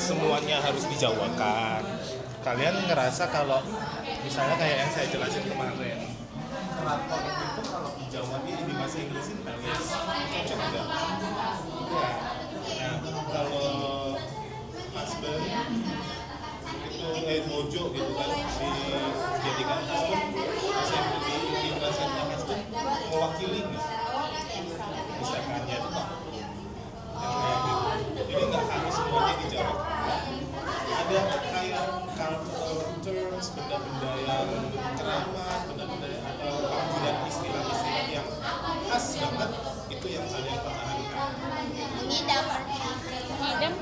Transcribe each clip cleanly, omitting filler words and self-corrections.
semuanya harus dijawakan. Kalian ngerasa kalau misalnya kayak yang saya jelasin kemarin, rapor itu kalau dijawabnya di bahasa Inggrisin kalian cocok nggak? Ya. Nah kalau husband itu mojo gitu kan dijadikan husband, saya di translate husband mewakili nggak? Misalkan ya itu kok yang kayak gitu. Jadi nggak harus semuanya dijawab. Ada kayak cultural terms, benda-benda yang keramat, benda-benda atau panggilan istilah-istilah yang khas banget itu yang kalian pertahankan. Mengidam. Ngidam.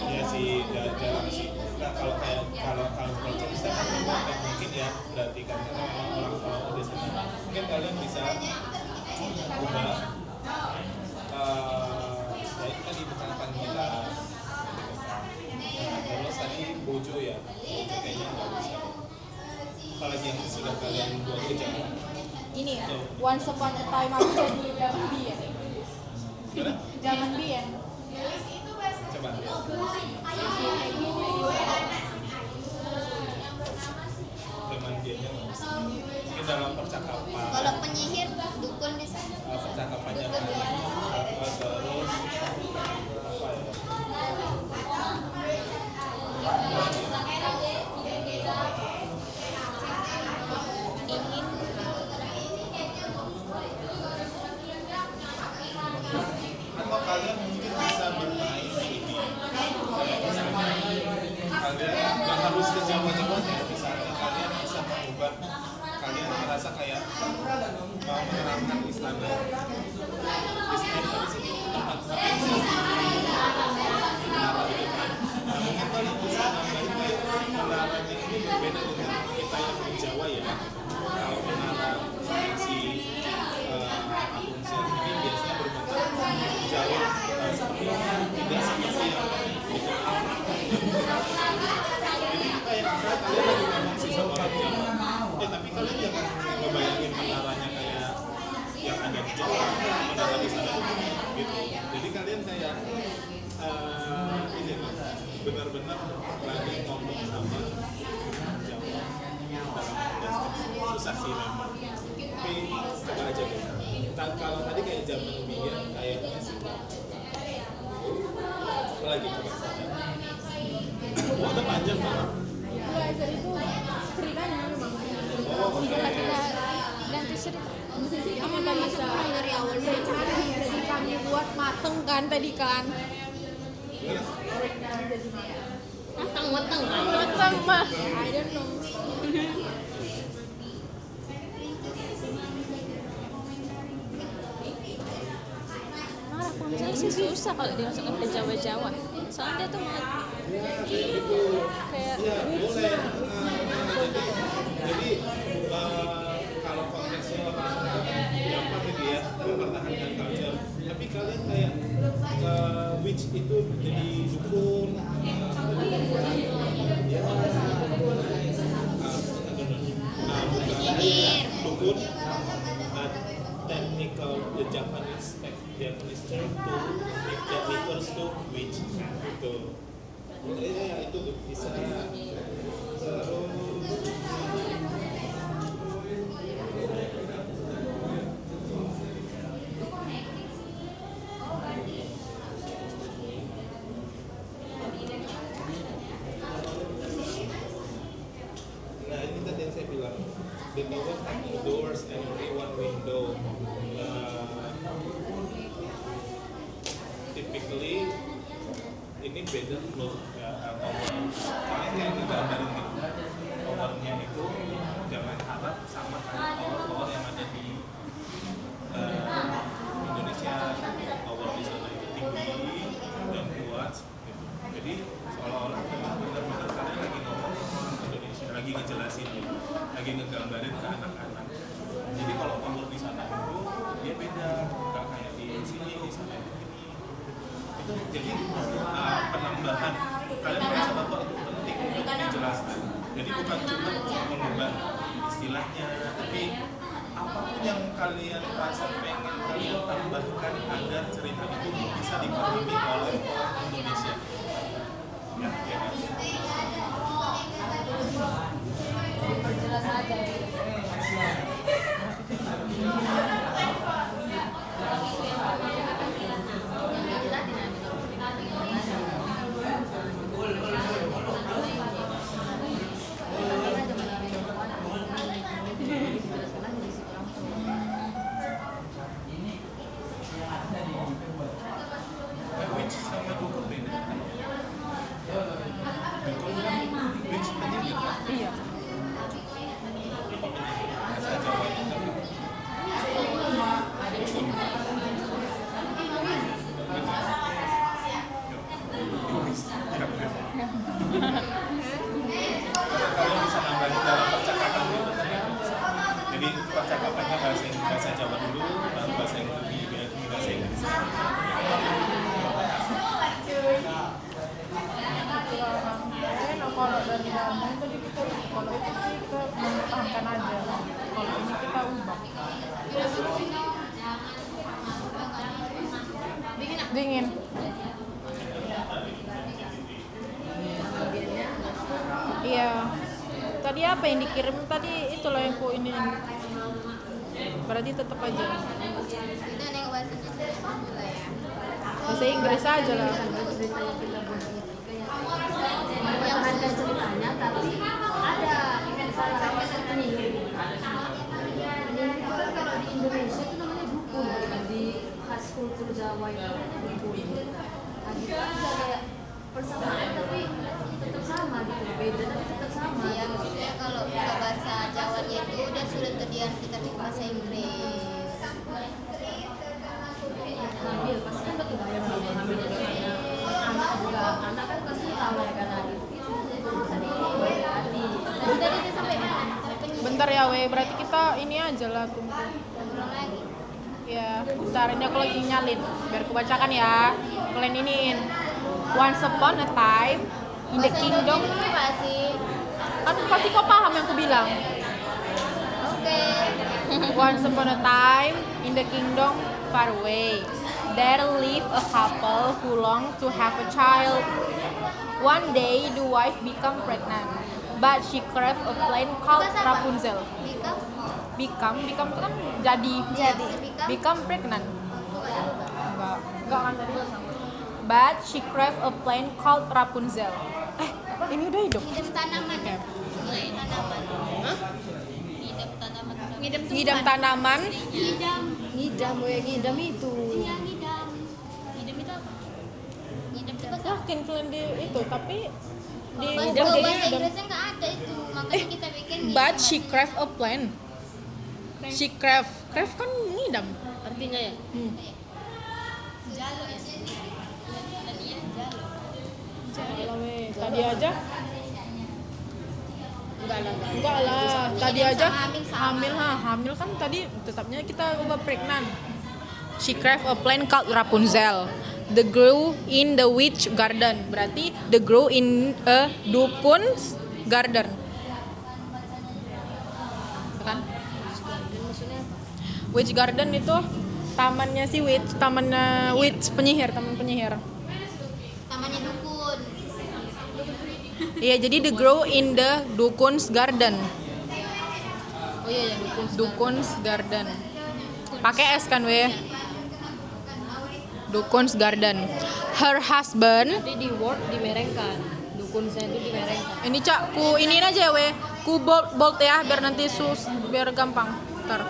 Ya sih, jarang sih. Nah kalau cultural terms kan memang mungkin ya berarti kan karena memang orang tua udah sana. Mungkin kalian bisa ubah. Ya itu tadi bukan panggilan. Terus tadi bojo ya, bojo kayaknya nggak bisa. Apalagi yang sudah kalian buat ke Jawa. Ini ya, once upon a time aku jadi zaman biyen. Gimana? Zaman biyen. Coba. Zaman dianya nggak bisa. Mungkin dalam percakapan. Kalau penyihir dukun bisa. Percakapannya kan. Terus apa ya? Ingin Atau kalian mungkin bisa bermain ini kayak misalnya kalian nggak harus ke Jawa-Jawa ya, misalnya kalian bisa mengubah, kalian merasa kayak mau menerapkan istana di sini tempat menara itu kan. Nah mungkin kalian bisa nambahin kayak menaranya ini berbeda dengan kita yang di Jawa ya. Kalau menara si Agung Siang ini biasanya berbentuk jauh seperti tidak seperti yang di Jepang. Jadi kayak misalnya kalian lagi ngomong sih sama orang Jawa, tapi kalian jangan ngebayangin menaranya kayak yang ada di Jawa, menara di sana gitu. Jadi kalian kayak ini benar-benar lagi ngomong sama Jawa dalam konteks susah sih memang. Tapi coba aja deh. Kalau tadi kayak zaman biyen kayaknya sih. Apa lagi coba? Oh, udah panjang banget. belajar itu ceritanya memang. Oh, oke. Kita ganti cerita. Kamu udah bisa Dari awal udah cari jadi kami buat mateng kan tadi kan. Gimana? matang kan. Mateng mah. I don't know. Rapunzel sih susah kalau dimasukkan ke Jawa-Jawa. Soalnya dia tuh kayak Ya boleh. Jadi kalau konteksnya orang gampang gitu ya mempertahankan culture. Tapi kalian kayak witch itu jadi dukun. Dukun. Technical the Japanese term to that refers to witch gitu. Ya itu bisa terus nah ini tadi yang saya bilang the tower had no doors and only one window. Typically ini beda loh ya, tower kalian kayak digambarin gitu towernya itu jangan harap sama kayak tower yang ada di Indonesia. Tower di sana itu tinggi dan kuat gitu. Jadi seolah-olah memang benar-benar kalian lagi ngomong ke orang Indonesia, lagi ngejelasin gitu, lagi ngegambarin ke anak-anak. Jadi kalau tower di sana itu dia beda, nggak kayak di sini, di sana itu jadi penambahan kalian merasa bahwa itu penting untuk dijelaskan. Jadi bukan cuma mengubah istilahnya, tapi apapun yang kalian rasa pengen kalian tambahkan agar cerita itu Dingin. Iya. Tadi apa yang dikirim? Tadi itulah yang ku ini. Berarti tetap aja. Kita nengok bahasa Indonesia dulu ya. Bahasa Inggris aja lah. Yang ada ceritanya tapi ada salah penyihir. Penyihir itu kan kalau di Indonesia itu namanya dukun, kan di khas kultur Jawa itu dukun. Nah, kita ada kayak persamaan tapi tetap sama gitu, beda tapi tetap sama. Iya, maksudnya kalau bahasa Jawanya itu udah sudah terdiantikan ke bahasa Inggris. Hamil pasti kan betul bayang hamil itu anak juga anak kan pasti tahu ya kan gitu. Bisa diobati. Udah kita sampai mana? Sampai penyihir. Bentar ya weh, berarti kita ini aja lah tunggu. Ngobrol lagi. Ya, bentar ini aku lagi nyalin. Biar aku bacakan ya. Kalian iniin. Once upon a time in the Bahasa kingdom. Indonesia apa sih? Kan pasti kau paham yang aku bilang. Oke. Once upon a time in the kingdom far away, there lived a couple who longed to have a child. One day, the wife became pregnant, but she craved a plant called Bahasa apa? Rapunzel. Become. Become itu kan jadi. Jadi. Become pregnant. Coba ya. Enggak kan tadi. But she craved a plant called Rapunzel. Ini udah hidup. Ngidam tanaman. Ngidam tanaman. Hah? Ngidam tanaman. Ngidam tanaman. Ngidam. Ngidam itu. Iya, ngidam. Ngidam itu apa? Ngidam itu bahasa Yakin kalian di itu, tapi di bahasa udah jadi bahasa ngidam. Inggrisnya nggak ada itu. Makanya kita bikin ngidam. But she craved a plant. She crave kan ngidam. Artinya ya. Jalo ya. Tadinya jalo. Yalah, weh. Tadi aja Enggak lah. tadi Ngidam aja sama hamil sama. hamil kan tadi tetapnya kita ubah pregnant. She craved a plant called Rapunzel. The grew in the witch garden. Berarti the grow in a dukun's garden. Kan? Maksudnya apa? Witch garden itu tamannya si witch, tamannya witch penyihir, taman penyihir. Namanya dukun. Iya, jadi the grow in the dukun's garden. Oh iya ya Dukun's garden. Pakai S kan weh? Dukun's garden. Her husband. Nanti di word dimerengkan. Dukun saya itu dimerengkan. Ini cak ku iniin aja weh. Ku bold ya biar nanti biar gampang. Ntar.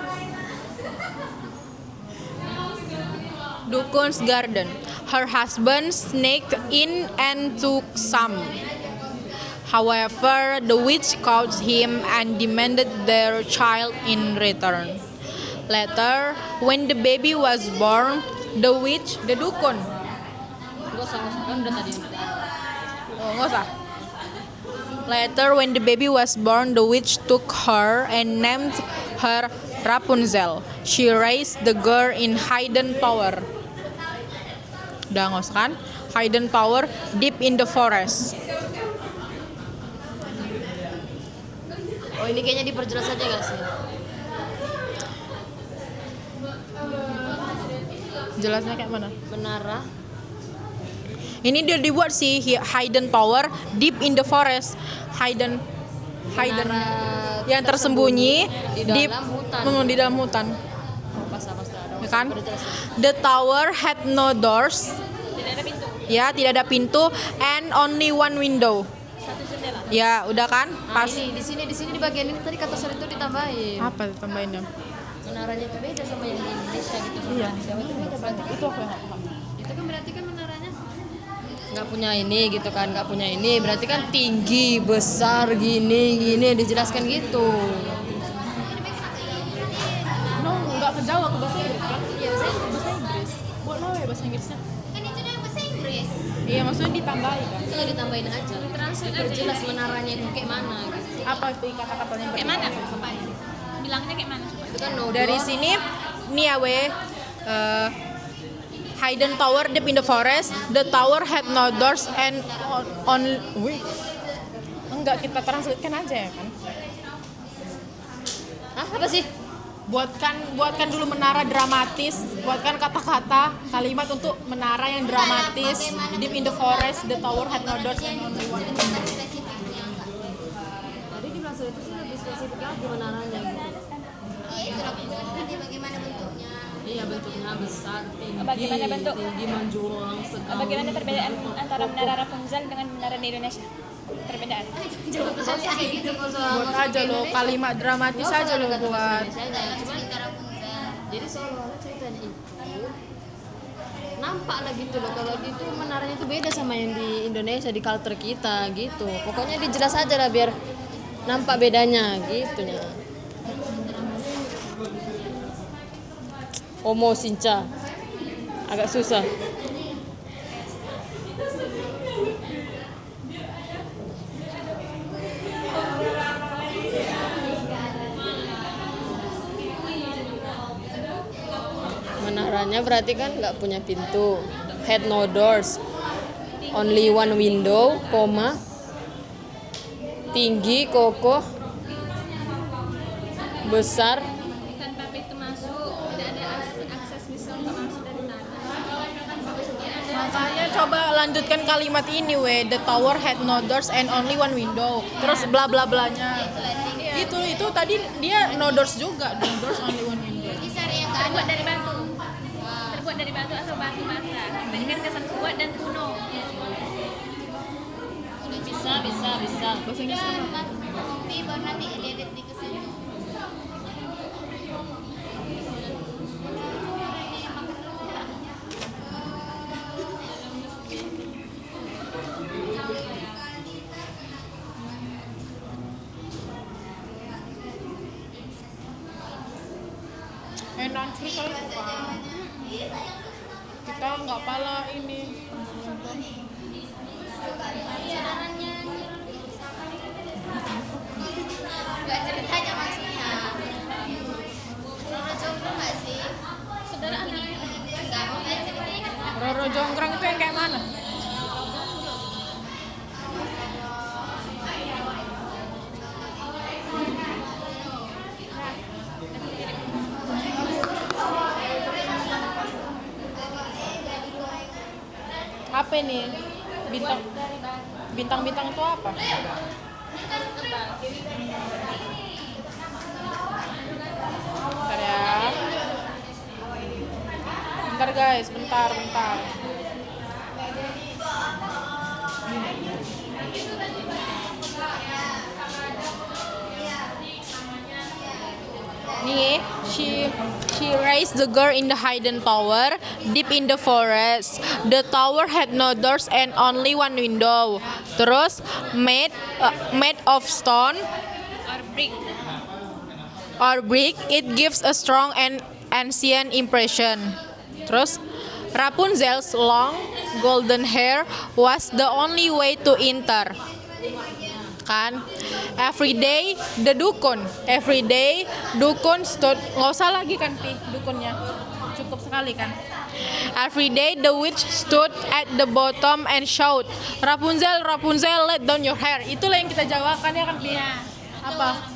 Dukun's garden. Her husband sneaked in and took some. However, the witch caught him and demanded their child in return. Later, when the baby was born, the witch, the dukun. Enggak usah kan udah tadi. Oh, nggak usah. Later, when the baby was born, the witch took her and named her Rapunzel. She raised the girl in hidden tower. Udah nggak usah kan? Hidden tower deep in the forest. Oh ini kayaknya diperjelas aja nggak sih? Jelasnya kayak mana? Menara. Ini dia dibuat sih hidden tower deep in the forest. Hidden Menara yang tersembunyi di deep dalam hutan. di dalam hutan. Oh, pas ada. Ya kan? Udah jelas. The tower had no doors. Tidak ada pintu. Ya, tidak ada pintu and only one window. Satu jendela. Ya, udah kan? Nah, Pas. ini di sini di bagian ini tadi kata sorry itu ditambahin. Apa tambahinnya? Menaranya itu beda sama yang di Indonesia gitu. Iya. Di Jawa itu beda berarti. Itu aku yang nggak paham. Itu kan berarti kan menaranya nggak punya ini gitu kan, nggak punya ini berarti kan tinggi besar gini dijelaskan gitu. No, nggak ke Jawa, ke bahasa Inggris kan? Iya, bahasa Inggris. Buat lo ya bahasa Inggrisnya. Kan itu dari bahasa Inggris. Iya, maksudnya ditambahin kan? Tinggal ditambahin aja. Diperjelas menaranya itu kayak mana gitu. Apa itu kata-katanya? Kayak mana? Bilangnya kayak mana? Itu kan no Dari door. sini nih ya weh, hidden tower deep in the forest. The tower had no doors and wih, enggak kita translatekan aja ya kan? Hah, apa sih? buatkan dulu menara dramatis, buatkan kata-kata kalimat untuk menara yang dramatis. Deep in the forest, the tower had no doors and only one window. Spesifiknya enggak. Tadi di Blaster itu sih lebih spesifik lagi menaranya gitu. Iya itu Rapunzel tadi bagaimana bentuknya. Iya bentuknya besar, tinggi, Bagaimana bentuk? tinggi menjulang sekali. Bagaimana perbedaan antara menara Rapunzel dengan menara di Indonesia? Perbedaan. Jauh kali Kayak gitu kalau soal Buat aja lo kalimat dramatis aja lo buat. dalam cerita Rapunzel. Jadi soalnya ceritanya itu nampak lah gitu loh kalau itu menaranya itu beda sama yang di Indonesia di culture kita gitu. Pokoknya dijelas aja lah biar nampak bedanya gitu ya. Omo Sinca agak susah. Menaranya berarti kan nggak punya pintu, had no doors, only one window, koma, tinggi, kokoh, besar, Tanpa pintu masuk, tidak ada akses bisa untuk masuk dari tanah. Makanya coba lanjutkan kalimat ini the tower had no doors and only one window. Terus bla bla blanya. Itu tadi dia no doors juga, no doors only one window. Jadi cari yang enggak Terbuat dari batu. Terbuat dari batu atau batu bata. Tadi kan kesan kuat dan kuno. bisa. Bahasa Inggris apa? kopi baru nanti edit di kesini. Nanti kali kita nggak pala ini. Saudaranya enggak ceritanya maksudnya. Roro Jonggrang enggak sih? Saudara anak. Enggak mau ceritanya. Roro Jonggrang itu yang kayak mana? Apa ini? Bintang-bintang itu apa? Bentar ya. Bentar guys, bentar. Nih, she raised the girl in the hidden tower, deep in the forest. The tower had no doors and only one window. Terus made of stone or brick, it gives a strong and ancient impression. Terus Rapunzel's long golden hair was the only way to enter. Kan every day dukun stood, nggak usah lagi kan pi dukunnya, cukup sekali kan. Every day the witch stood at the bottom and shout, Rapunzel, let down your hair. Itulah yang kita jawabkan ya kan pi. Apa?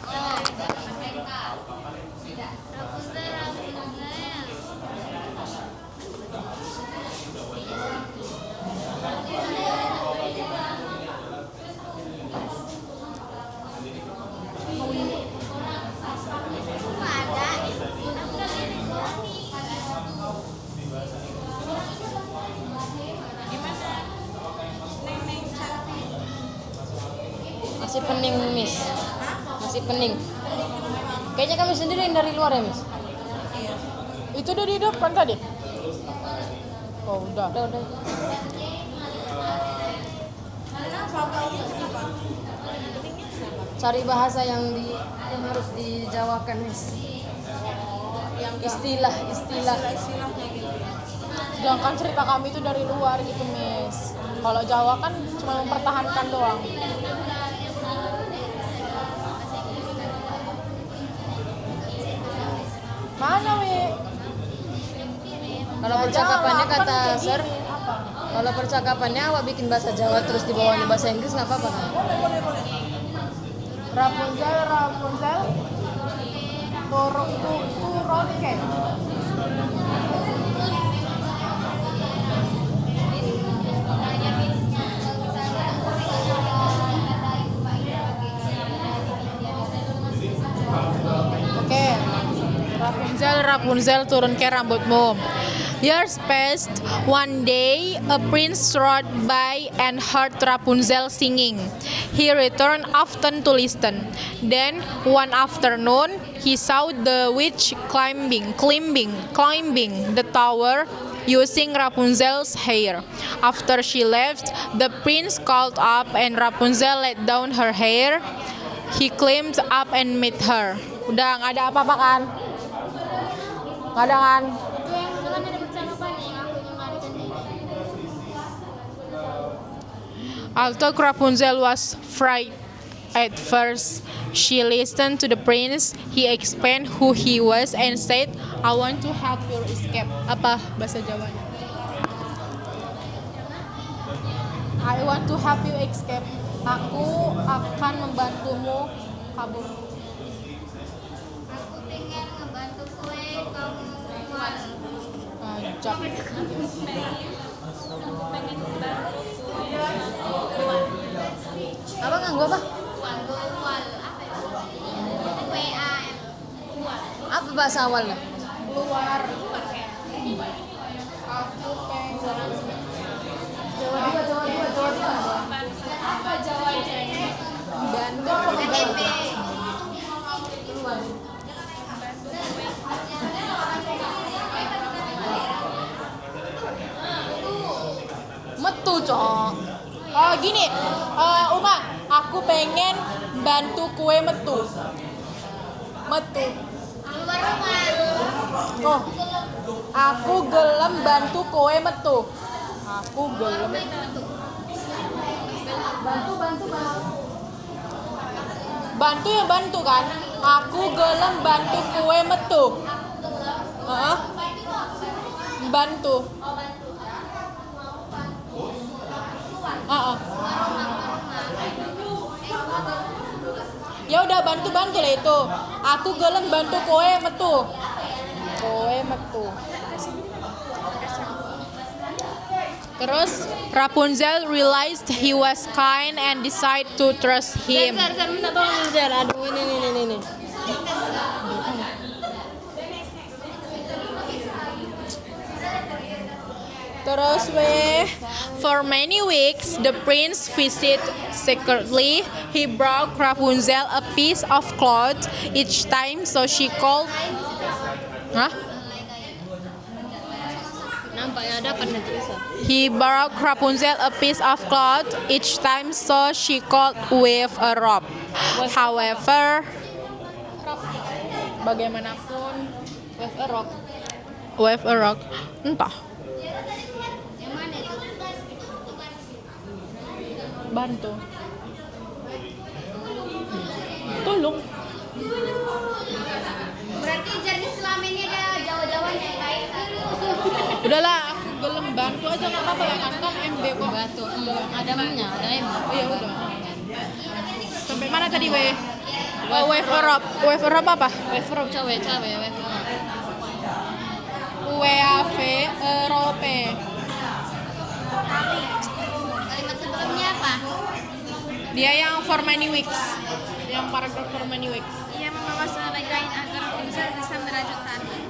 Masih pening Miss. Masih pening. Kayaknya kami sendiri yang dari luar ya Miss. Itu udah di depan tadi. Oh udah. Udah. Cari bahasa yang harus dijawakan Miss. Istilah. Sedangkan cerita kami itu dari luar gitu, Miss. Kalau Jawa kan cuma mempertahankan doang. Mana, Wi? Kalau percakapannya kata Sir, kalau percakapannya awak bikin bahasa Jawa terus dibawanya bahasa Inggris nggak apa-apa kan? Rapunzel. turunkan. Oke. Rapunzel, Rapunzel, turunkan rambutmu. Years passed. One day, a prince rode by and heard Rapunzel singing. He returned often to listen. Then, one afternoon, he saw the witch climbing the tower using Rapunzel's hair. After she left, the prince called up and Rapunzel let down her hair. He climbed up and met her. Udah, nggak ada apa-apa kan? Nggak ada kan? Itu yang kan ada bersama Pani yang aku nyemarikan ini. Although Rapunzel was frightened at first, she listened to the prince. He explained who he was and said, "I want to help you escape." Apa bahasa Jawanya? I want to help you escape. Aku akan membantumu kabur. Aku pengen ngebantu kue kamu keluar. Ajak. Apa nganggo apa? Keluar apa ya? WAL. Apa bahasa awalnya? Keluar. Aku pengen. Apa jawabannya? Bantu KTP. metu, Cok. Oh, gini. Uma, aku pengen bantu kue metu. Metu. Keluar rumah. Oh. Aku gelem bantu kue metu. Aku gelem. Bantu ya bantu kan? Aku gelem bantu kue metu. Heeh. Bantu. Ya udah bantu lah itu. Aku gelem bantu kowe metu. Kowe metu. Terus Rapunzel realized he was kind and decided to trust him. Minta tolong Zer. Aduh ini. Terus for many weeks the prince visited secretly. He brought Rapunzel a piece of cloth each time, so she called. Hah? Nampaknya ada pada tulisan. He brought Rapunzel a piece of cloth each time, so she could weave a robe. However, bagaimanapun, weave a robe, entah. Yang mana itu? Bantu. Tolong. Berarti jadi selama ini ada Jawa-Jawanya ya? Udahlah, aku gelem bantu aja nggak apa-apa ya kan MB kok. Batu. Ada M-nya, ada M. Oh ya udah. Sampai mana tadi Oh, wave a robe. Wave a robe apa? Wave rope cawe. WAV Erope. Kalimat sebelumnya apa? Dia yang for many weeks. Yang paragraf for many weeks. Ia membawa selai kain agar Rapunzel bisa merajut tanah.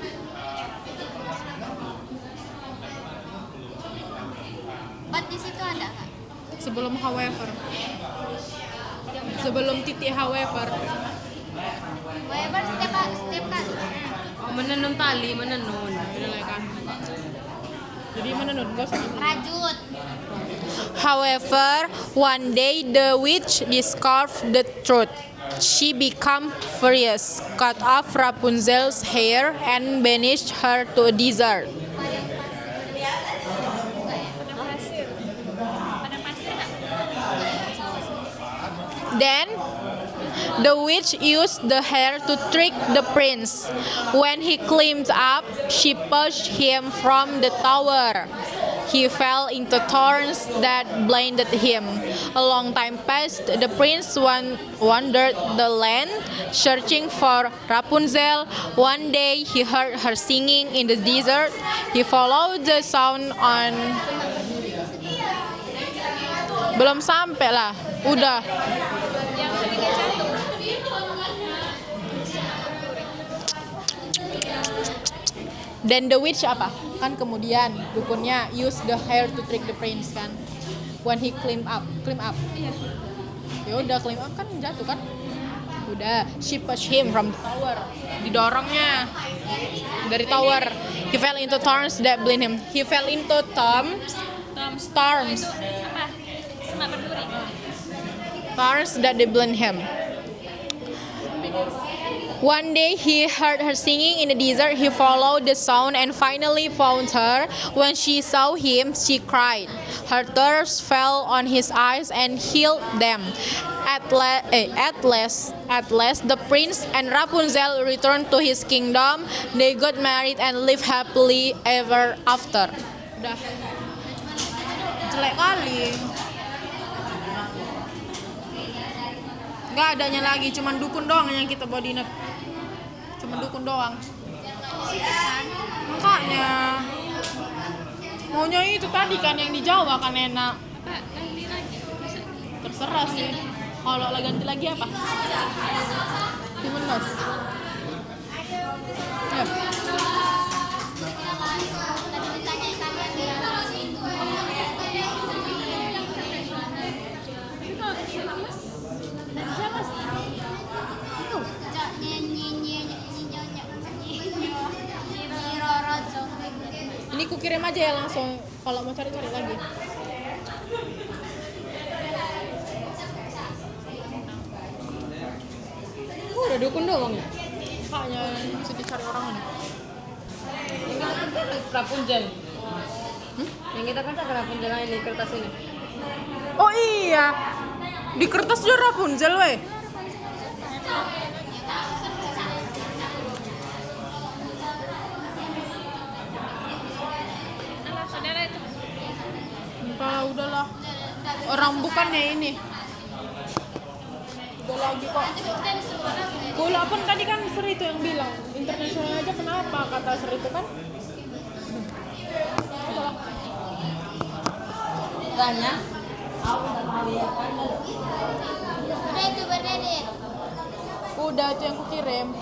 Bat di situ ada nggak? Sebelum however. Sebelum titik however. Weber setiap kali. Menenun tali, menenun. Udah kan. Jadi menenun enggak usah. Rajut. However, one day the witch discovered the truth. She became furious, cut off Rapunzel's hair, and banished her to a desert. Then, the witch used the hair to trick the prince. When he climbed up, she pushed him from the tower. he fell into thorns that blinded him. A long time passed. The prince wandered the land, searching for Rapunzel. One day he heard her singing in the desert. He followed the sound on. Belum sampai lah, udah. Yang ketiga jatuh. Dan the witch apa? Kan kemudian dukunnya use the hair to trick the prince kan. When he climb up. Iya. Ya udah climb up kan jatuh kan? Udah, she pushed him from the tower. Didorongnya dari tower. He fell into thorns that blind him. He fell into storms. Apa? Semak berduri. Thorns that they blind him. One day he heard her singing in the desert. He followed the sound and finally found her. When she saw him, she cried. Her tears fell on his eyes and healed them. At last, the prince and Rapunzel returned to his kingdom. They got married and lived happily ever after. Udah. Jelek kali. Nggak adanya lagi, cuman dukun doang yang kita bawa dinner. Cuman dukun doang. Makanya maunya itu tadi kan yang di Jawa kan enak. Apa? Ganti lagi. Bisa. Terserah sih. Kalau ganti lagi apa? Timun mas. Ya. Tadi ditanya-tanya dia. Tapi kalau siapa mas? Dan siapa mas? Itu. Rorojo. Ini kukirim aja ya langsung. Kalau mau cari-cari lagi. Udah dukun doang ya. Kayaknya bisa dicari orang ini. Yang kita kertas Rapunzel. Yang kita kertas Rapunzel ini kertas ini. Oh iya. Di kertas juga Rapunzel weh. Alah, saudara itu. Entah, udahlah. Orang bukannya ini. Udah lagi kok. Bola pun tadi kan Sri itu yang bilang internasional aja kenapa kata Sri itu kan. Tanya. Udah itu berdiri. Udah itu yang kukirim.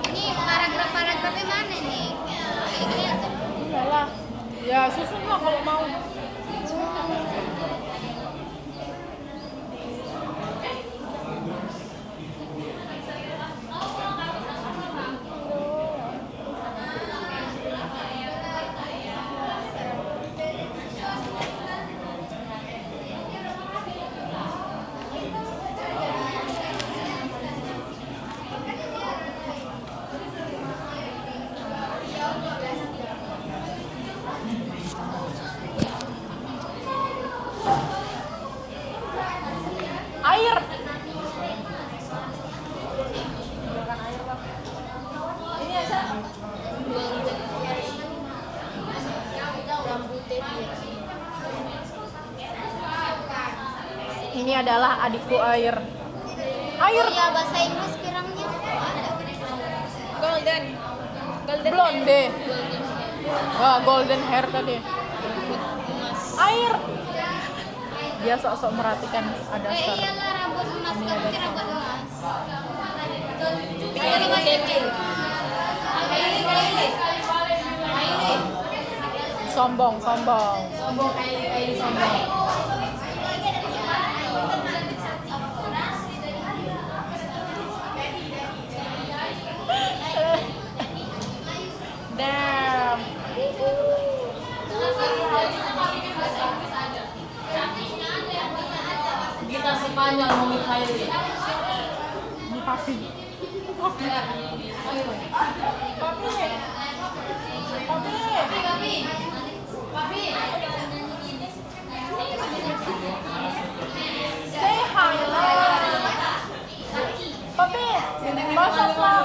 Ini paragraf-paragrafnya mana nih? Ini aja. Iyalah. Ya susun lah kalau mau. Air. Ini aja. Ini adalah adikku Air. Air. Oh iya, bahasa Inggris pirangnya. Golden. Golden. Blonde. Wah, golden hair tadi. Air. Dia sok-sok merhatikan ada star. Iyalah rambut emas, Ini kan ada pakai rambut emas. Ini mas Devi. Sombong. Sombong kayak sombong. Damn. Kita Spanyol mau Mikhaili. Ini papi. Say hi lah. Papi, masuklah.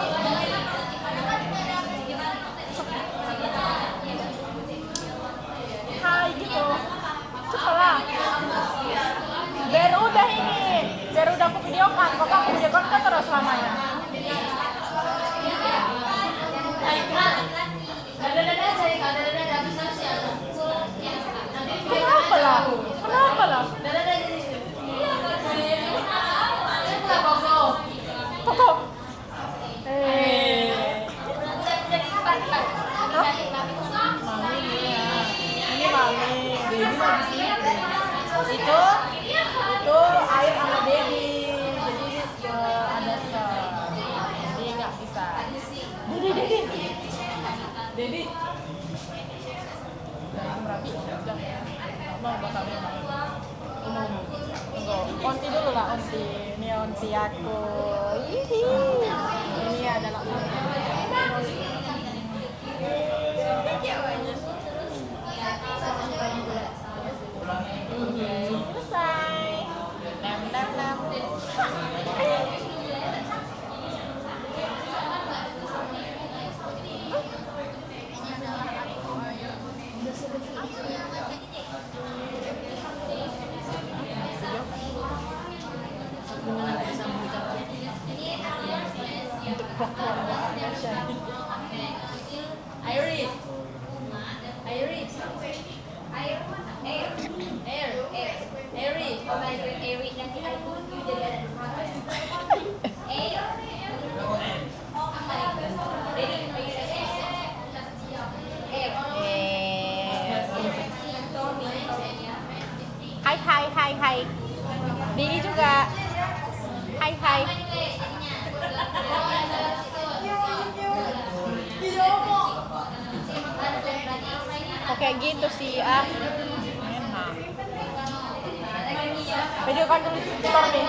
Itu air sama baby. Jadi ada jadi nggak bisa. Dedi. Udah merapi. Udah. Mau bakalnya mau. Tunggu. Onti dulu lah onti. Ini onti aku. Hihi. Ini adalah selesai. Nem. Gimana nggak bisa mengucapkan? Iris. Hai. Dini juga. Hai. Oke gitu sih enak. Video kan dulu store nih.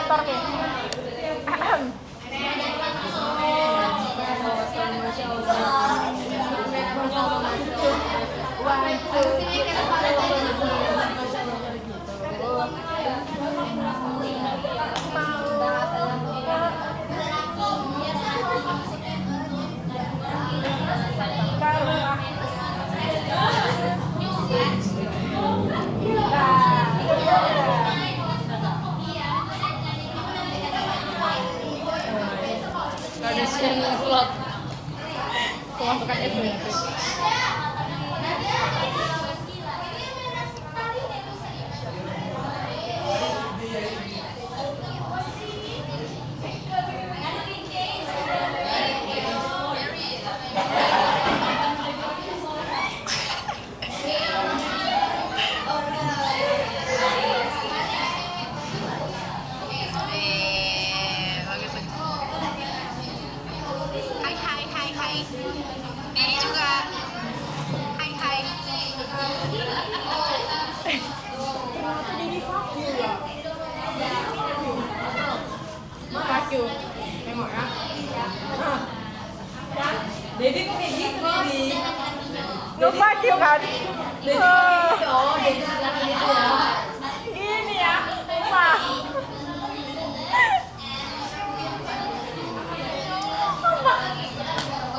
Kardashian vlog. Pemasukan SMP. Hai. Dini juga. Hai. Fuck you. Memang ya. Dedi kok kayak gitu, Dedi? No fuck you kan? Dedi kok gitu, Dedi sekarang gitu ya. Gini ya. Wah.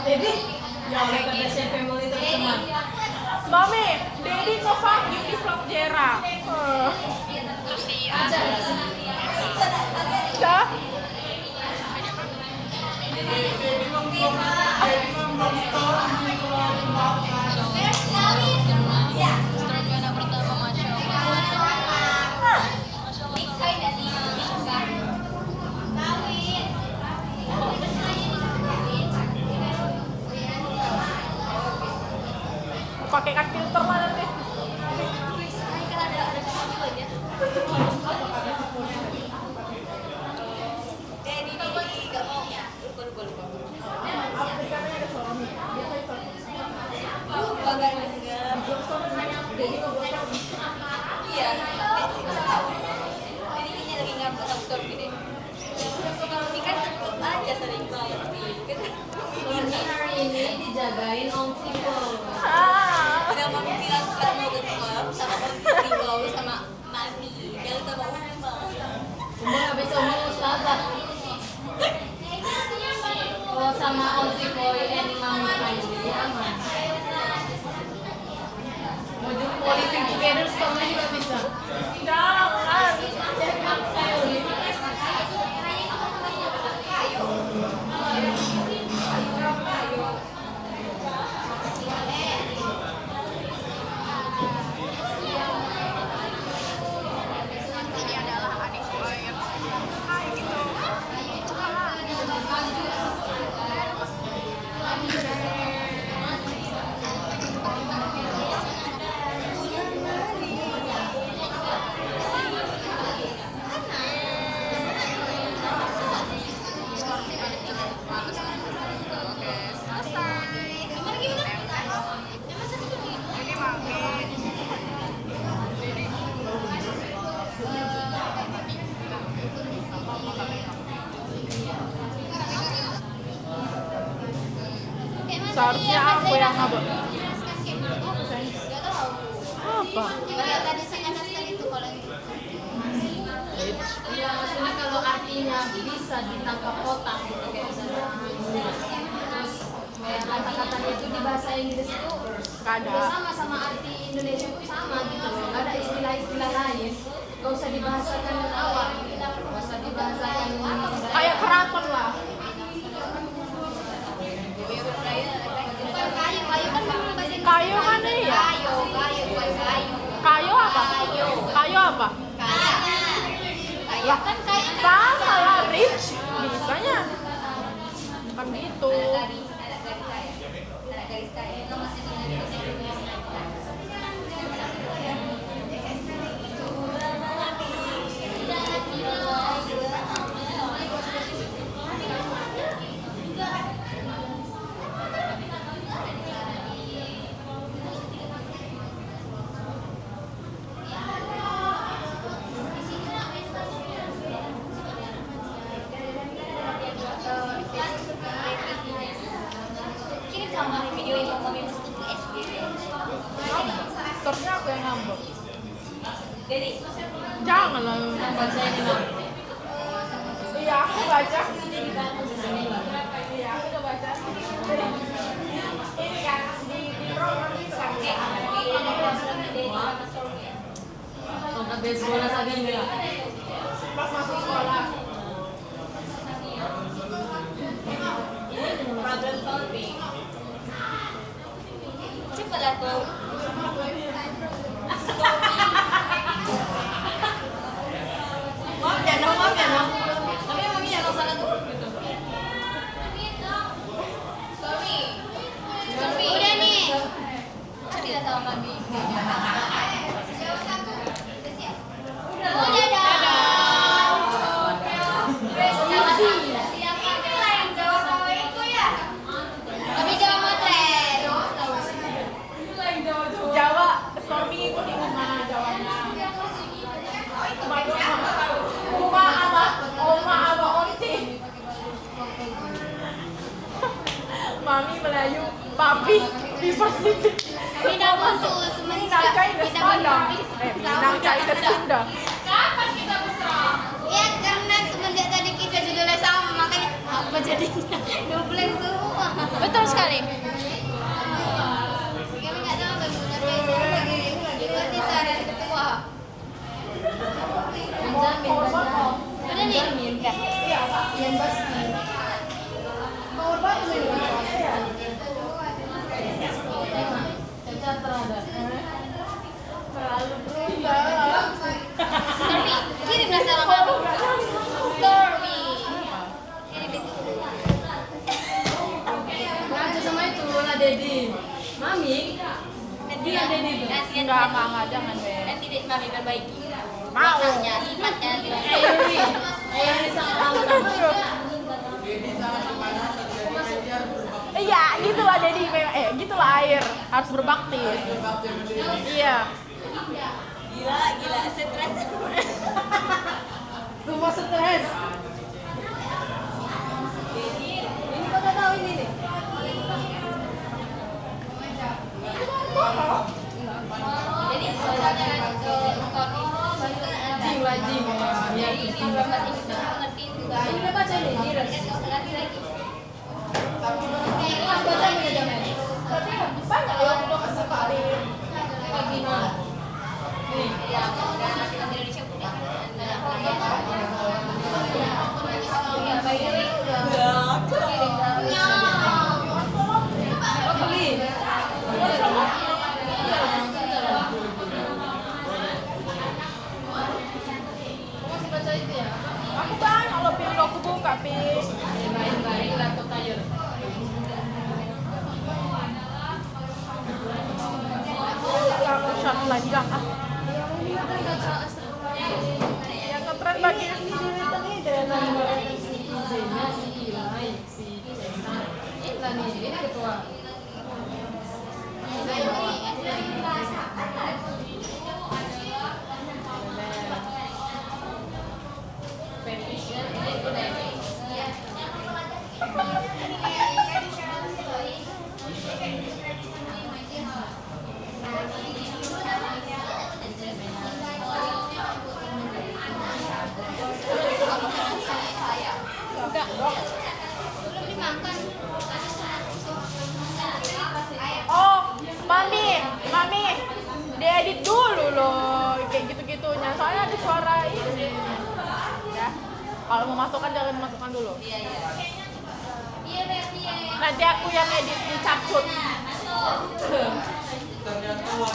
Dedi, ya oleh Kardashian family tercemar. Mami, Daddy no fuck you di vlog Jera. Terus sih. Dah. Pakai kan filter mana nanti? Sony hari ini dijagain Om Sipo. Udah mami bilang kalau mau ketemu sama Om Tiko sama Mami, jangan sama Uma. Uma habis omong ustazah. Kalau sama Om Sipo and Mami Kaili aman. Mau jumpa living together sama juga bisa. Jangan. Seharusnya aku yang ngabuk. Jelaskan kayak gitu. Nggak tahu. Apa? Kayak tadi saya dasar itu kalau yang Iya, maksudnya kalau artinya bisa ditangkap kotak gitu kayak misalnya terus kayak kata-katanya itu di bahasa Inggris itu Kada. udah sama arti Indonesia pun sama gitu loh, nggak ada istilah-istilah lain, nggak usah dibahasakan awal, nggak usah dibahasakan Kayak keraton lah. bukan kayu kan memang bahasa Inggris. Kayu kan iya. Kayu bukan kayu. Kayu apa? Kayu apa? Kayu kan kayu. Sama lah, rich. Bisanya. Bukan gitu. Ada garis kayu. Kirim sama kami video yang kami mesti ke SD. Terusnya aku yang ngambek. Jadi Jangan lah. baca ini loh. Iya, aku baca. Iya, aku udah baca. Ini kan di program itu kan. Tongkat baseball saja enggak? Pas masuk sekolah. problem solving. Cepatlah tuh. Maaf ya no. Tapi mami yang salah tuh. Sorry. Udah nih. Saya tidak tahu mami. Udah dah. Siapa yang jawab sama itu ya? Kami jawab motret. Jawa, Stormy itu di mana Jawanya? Oma apa onti? Mami Melayu, papi di Pasifik. Pindah masuk Minang cai kesunda. Minang cai kesunda. Kapan kita berserah? Ya karena semenjak tadi kita judulnya sama makanya apa jadinya double semua. Betul sekali. Kami nggak tahu bagaimana lagi berarti saya ketua. Udah nih. Iya, Pak. Yang pasti. Korban ini. Cacat terhadap. Terlalu berubah. Stormy, kirimlah salam kami. Stormy. Kirim itu. Ngaca sama itu lah Dedi. Mami. Nanti Iya, Dedi. Enggak, jangan deh. Nanti deh mami perbaiki. Mau. Wataknya, sifatnya. Ayah sangat lantang. Iya, gitulah Dedi. Gitulah air. Harus berbakti. Iya. Gila, stres. Semua stres. Ini kau tahu ini nih. Jadi soalnya ke Stormy Jing lah jing. Ya, jadi ini bahasa Inggris mengerti juga. ini udah baca nih, Iris. Kan nggak usah ganti lagi. Ini baca nih jangan. Tapi banyak yang udah sekali. Gina. Nih. Ya, dan masih Indonesia punya. Ya, by the way, Oh, beli. Masih baca itu ya? Aku banyak loh pilih aku buka pi. Main-main laptop aja. Aku shot lagi lah. Yang ngetren lagi. Ini ketua. diedit dulu loh kayak gitu-gitunya. Soalnya ada suara ini. Ya. Kalau mau masukkan jangan masukkan dulu. Nanti aku yang edit di capcut. Maksud semua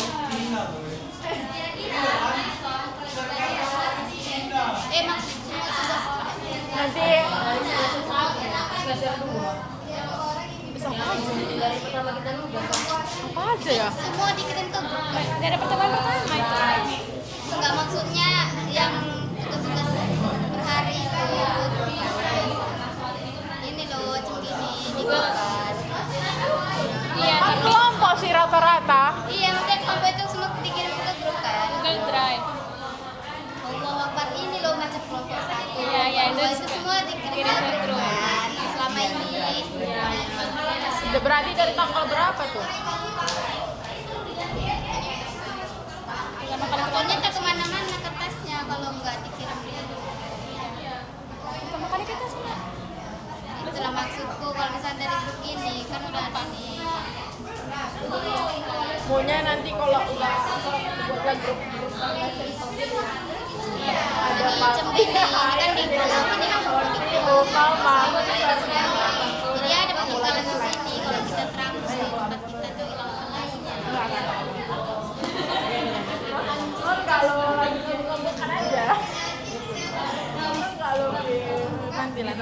tugas Nanti Bisa aja dari pertama kita nugas. apa aja ya? semua dikirim ke grup. Dari pertemuan pertama itu. Enggak, maksudnya yang tugas-tugas per hari itu. Ini loh, macam gini di grup kan. Iya, Kan kelompok sih rata-rata. Iya, maksudnya kelompok itu semua dikirim ke grup kan. Google Drive. Allah Akbar ini loh macam kelompok satu. Iya, iya, itu Itu semua dikirim ke grup kan. Selama ini. Udah berarti dari tanggal berapa tuh? Pokoknya tak kemana-mana kertasnya kalau nggak dikirim di grup. Pertama kali kita semua. Itulah maksudku, kalau misalnya dari grup ini kan udah ada nih. Maunya nanti kalau udah buat lagi Jadi macam ini kan di grup ini langsung di grup. lokal mah. Jadi ada pembekalan di sini kalau kita terangkan di tempat kita tuh hilang kelasnya. Kalau lagi bukan aja. Kalau nanti lah.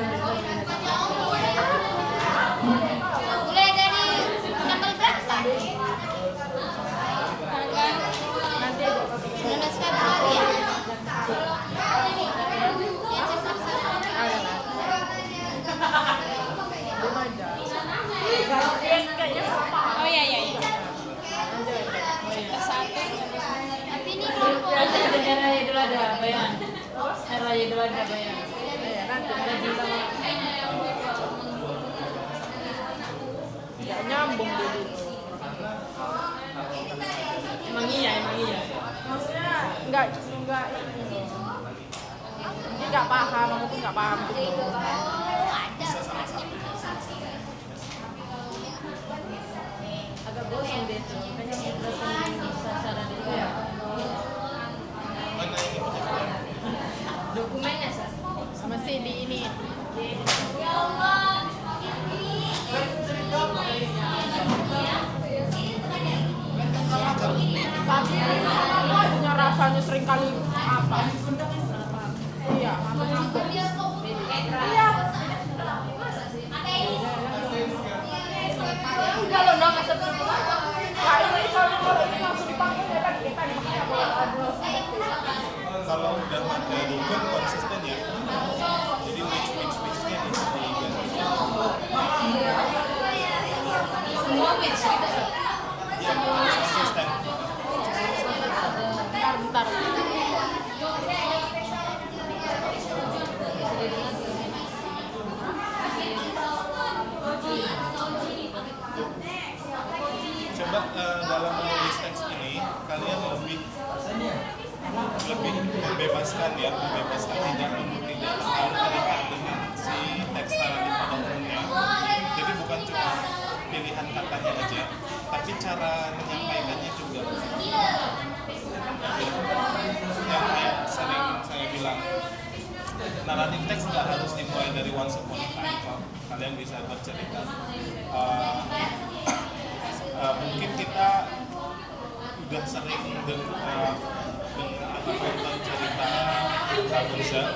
Mulai dari tanggal berapa? Nanti 19 Februari ya? Ya, Oh iya iya iya. Chapter 1. tapi ini kelompok. Raya dulu ada bayangan. Raya dulu ada bayangan. nggak nyambung dulu. Emang iya. Maksudnya nggak ini nggak paham, aku pun nggak paham gitu. Agak bosan deh tuh. Makanya kita bisa cara dia. Mana ini punya? Dokumennya sah. Sama CD ini. Tapi punya rasanya sering kali apa? Iya, ngambek. Iya. Udah loh, nggak seperti itu. Nah, ini kalau ini langsung dipanggil ya kan kita dipakai Kalau udah pakai dukun konsisten ya. Jadi mix-nya diganti. Semua match gitu. Iya, harus konsisten. bentar. Coba dalam menulis teks ini kalian lebih membebaskan tidak terlalu terikat dengan si teks naratif pada umumnya. Jadi bukan cuma pilihan katanya aja, tapi cara menyampaikannya juga. Yang kayak sering saya bilang, naratif teks nggak harus dimulai dari once upon a time. Kalian bisa bercerita. Mungkin kita udah sering dengar atau nonton cerita Rapunzel,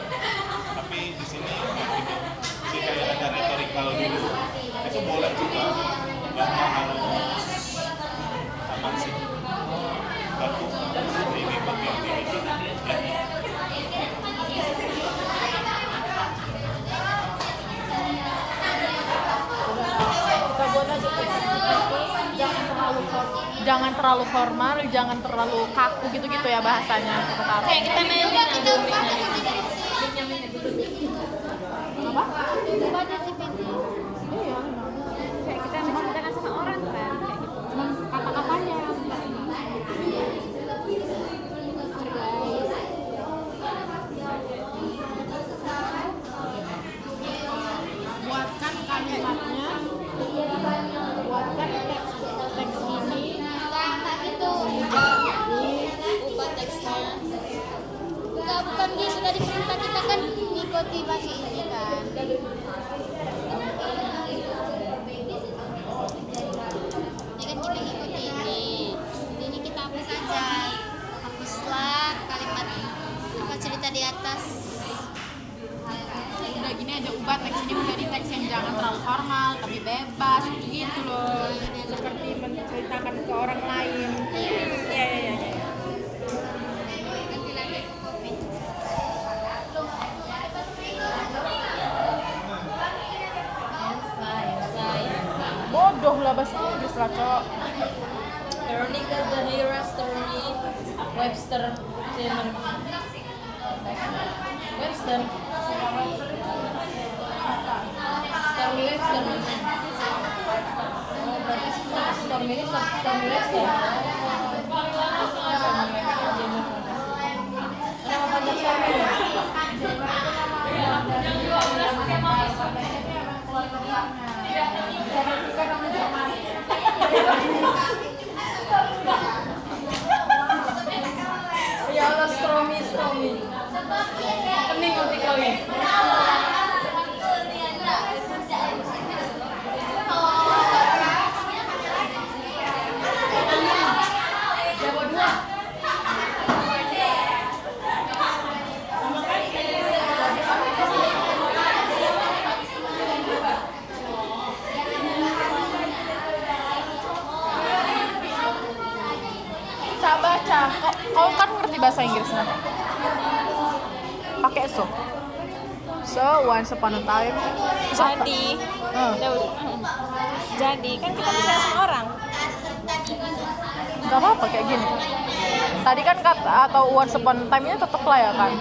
tapi di sini gitu. Jadi kayak ada retorikal dulu, itu boleh juga, nggak harus apa sih baku ini pakai ini ya. Kita buat aja jangan terlalu formal, jangan terlalu kaku gitu-gitu ya bahasanya. Kayak kita main Udah kita ubah aja Apa? ubah aja GPT. kayak kita menceritakan sama orang kan kayak gitu. Kata-katanya. Buatkan kalimatnya, buatkan teks ini Enggak gitu. pakai ini kan. Ini kan kita ngikuti ini kita hapus aja. Hapuslah kalimat apa cerita di atas. Udah gini aja ubah teks ini menjadi teks yang jangan terlalu formal tapi bebas gitu loh, seperti menceritakan ke orang lain. Iya. Ganti lagi ke kopi. Bodoh lah bahasa Inggris lah, Cok. Veronica the Hero Story Webster Taylor Webster Stormy Webster. Oh, berarti Stormy ini Stormy Webster. Nama panjang Stormy. Ya Allah, Stormy. Pening nanti kali. Baca. Kau kan ngerti bahasa Inggris nah? Pakai so. Once upon a time. Jadi, jadi kan kita bisa sama orang. Gak apa-apa kayak gini. Tadi kan kata atau once upon a time-nya tetap lah ya kan.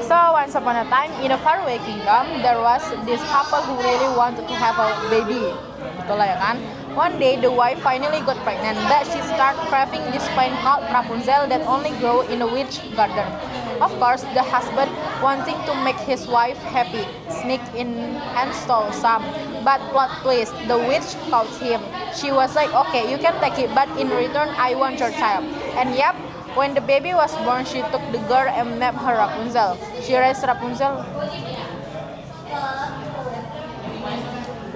So once upon a time in a faraway kingdom there was this couple who really wanted to have a baby. Betul lah ya kan. One day the wife finally got pregnant, but she started craving this plant called Rapunzel that only grow in a witch garden. Of course, the husband, wanting to make his wife happy, sneaked in and stole some. But plot twist, the witch caught him. She was like, okay, you can take it, but in return, I want your child. And yep, when the baby was born, she took the girl and named her Rapunzel. She raised Rapunzel.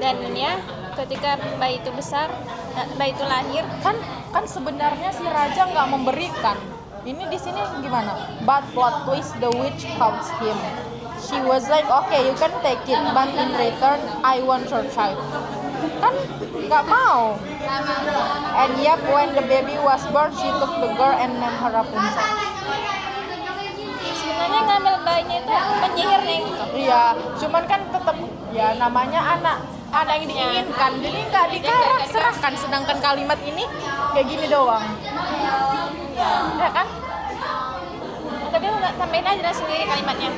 Dan ya, ketika bayi itu besar, bayi itu lahir, kan sebenarnya si raja nggak memberikan. Ini di sini gimana? But plot twist, the witch caught him. She was like, okay, you can take it, but in return, I want your child. Kan nggak mau. And yep, when the baby was born, she took the girl and named her Rapunzel. sebenarnya ngambil bayinya itu penyihirnya gitu. Iya, cuman kan tetap ya namanya anak yang diinginkan, jadi nggak serahkan. Sedangkan kalimat ini kayak gini doang, ya kan? Tapi nggak tambahin aja sendiri kalimatnya.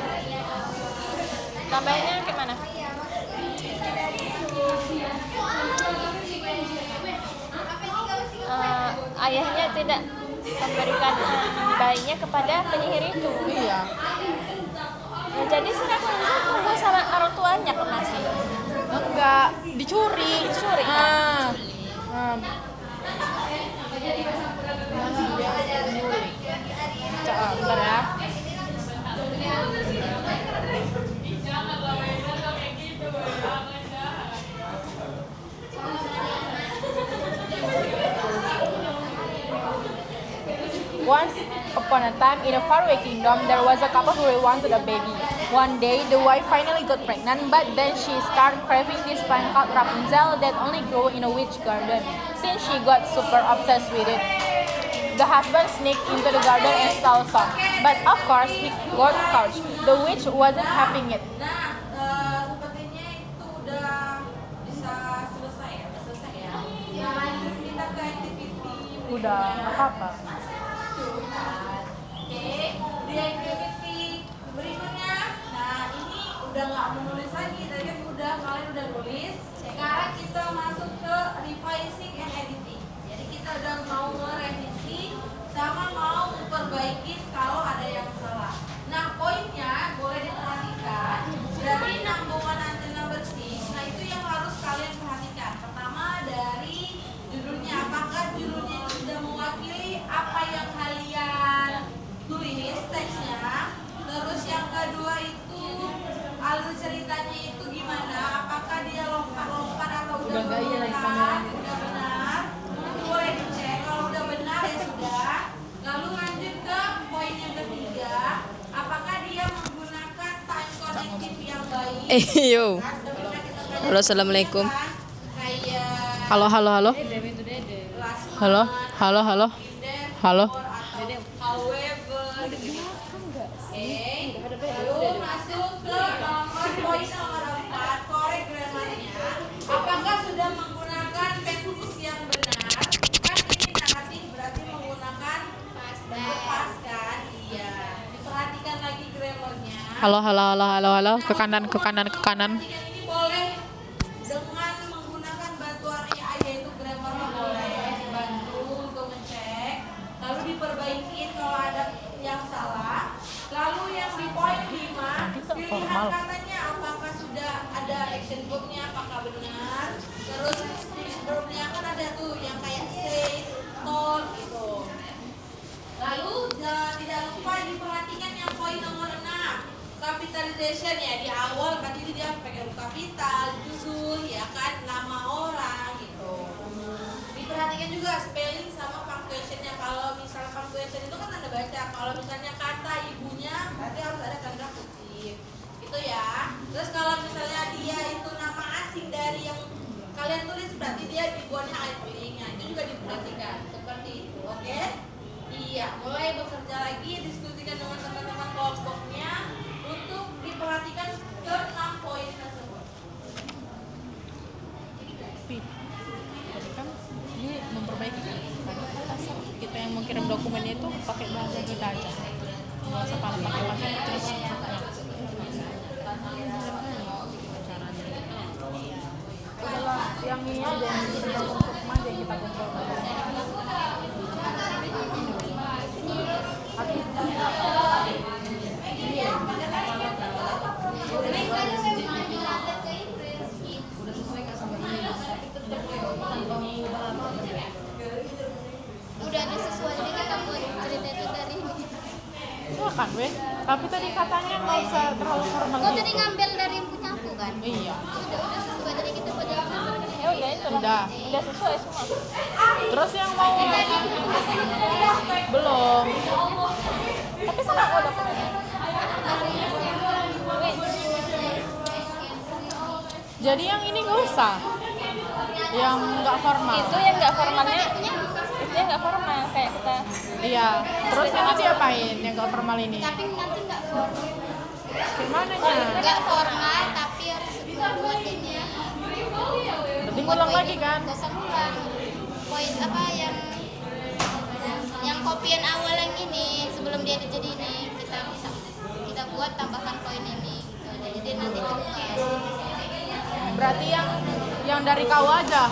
Tambahinnya gimana? Ayahnya tidak memberikan bayinya kepada penyihir itu. Iya. Nah, jadi si Rapunzel tunggu sama orang tuanya ke masih. Enggak, dicuri. Bentar ya. Once upon a time, in a faraway kingdom, there was a couple who really wanted a baby. One day, the wife finally got pregnant, but then she started craving this plant called Rapunzel that only grew in a witch garden. Since she got super obsessed with it, the husband sneaked into the garden and stole some. But of course, he got caught. The witch wasn't having it. Sepertinya itu udah bisa selesai ya. Kita ke activity. Udah, nggak apa-apa. Oke, di activity berikutnya. Nah, ini udah nggak menulis lagi. Tadi kan kalian udah nulis. Sekarang kita masuk ke revising and editing. Jadi kita udah mau merevisi sama mau memperbaiki kalau ada yang salah. Nah, poinnya boleh diperhatikan dari nambungan antena bersih. Nah, itu yang harus kalian perhatikan. Pertama dari judulnya, apakah judulnya itu sudah mewakili apa yang kalian tulis teksnya. Terus yang kedua itu Yo. Halo, assalamualaikum. Halo, halo, halo. Halo, halo, halo. Halo. Lalu masuk ke poin nomor 4, korek grammarnya. Apakah sudah menggunakan tenses yang benar? Kan ini naratif berarti menggunakan past kan? Iya. Diperhatikan lagi grammarnya. Halo, halo, halo, halo, halo. Ke kanan, ke kanan, ke kanan. Ini boleh dengan menggunakan bantuannya yaitu grammarnya boleh dibantu untuk ngecek, lalu diperbaikin kalau ada yang salah. Lalu yang di poin 5, pilihan katanya apakah sudah ada action verbnya, apakah benar. Terus speech verbnya kan ada tuh yang kayak say, told gitu. Lalu tidak lupa diperhatikan yang poin nomor 6, capitalization ya, di awal kan ini dia pakai huruf kapital, judul ya kan, nama orang gitu. Diperhatikan juga spelling sama punctuationnya. Kalau misalnya punctuation itu kan tanda baca, kalau misalnya kata ibunya berarti harus ada tanda kutip itu ya. Terus kalau misalnya dia itu nama asing dari yang kalian tulis berarti dia dibuatnya hyperlink, nah itu juga diperhatikan seperti itu. Oke? Iya, mulai bekerja lagi, diskusikan dengan teman-teman kelompoknya untuk diperhatikan ke 6 poin tersebut. Tadi kan ini memperbaiki kan. Kita yang mau kirim dokumennya itu pakai bahasa kita aja. Nggak usah pakai bahasa terus. Udahlah, yang ini aja yang kita kontrol aja kita kontrol. Udah ada sesuai, jadi kita buat cerita itu dari ini. Iya kan, weh. Tapi tadi katanya nggak usah terlalu formal. Kau tadi ngambil dari yang punya aku kan? Iya. Udah sesuai, jadi kita buat yang Oh ya itu Udah. udah sesuai semua. Terus yang mau belum. Tapi sama aku udah pernah. Jadi yang ini nggak usah. Yang nggak formal. Itu yang nggak formalnya, itu yang nggak formal kayak kita. Iya. Terus ini diapain yang nggak formal ini? tapi nanti nggak formal. Gimana nya? Nggak formal, tapi harus buat ini. Berarti ngulang lagi kan? Nggak usah ngulang. Poin apa yang kopian awal yang ini sebelum dia jadi ini kita buat tambahkan poin ini gitu. Jadi dia nanti tukar. Berarti yang dari kau aja.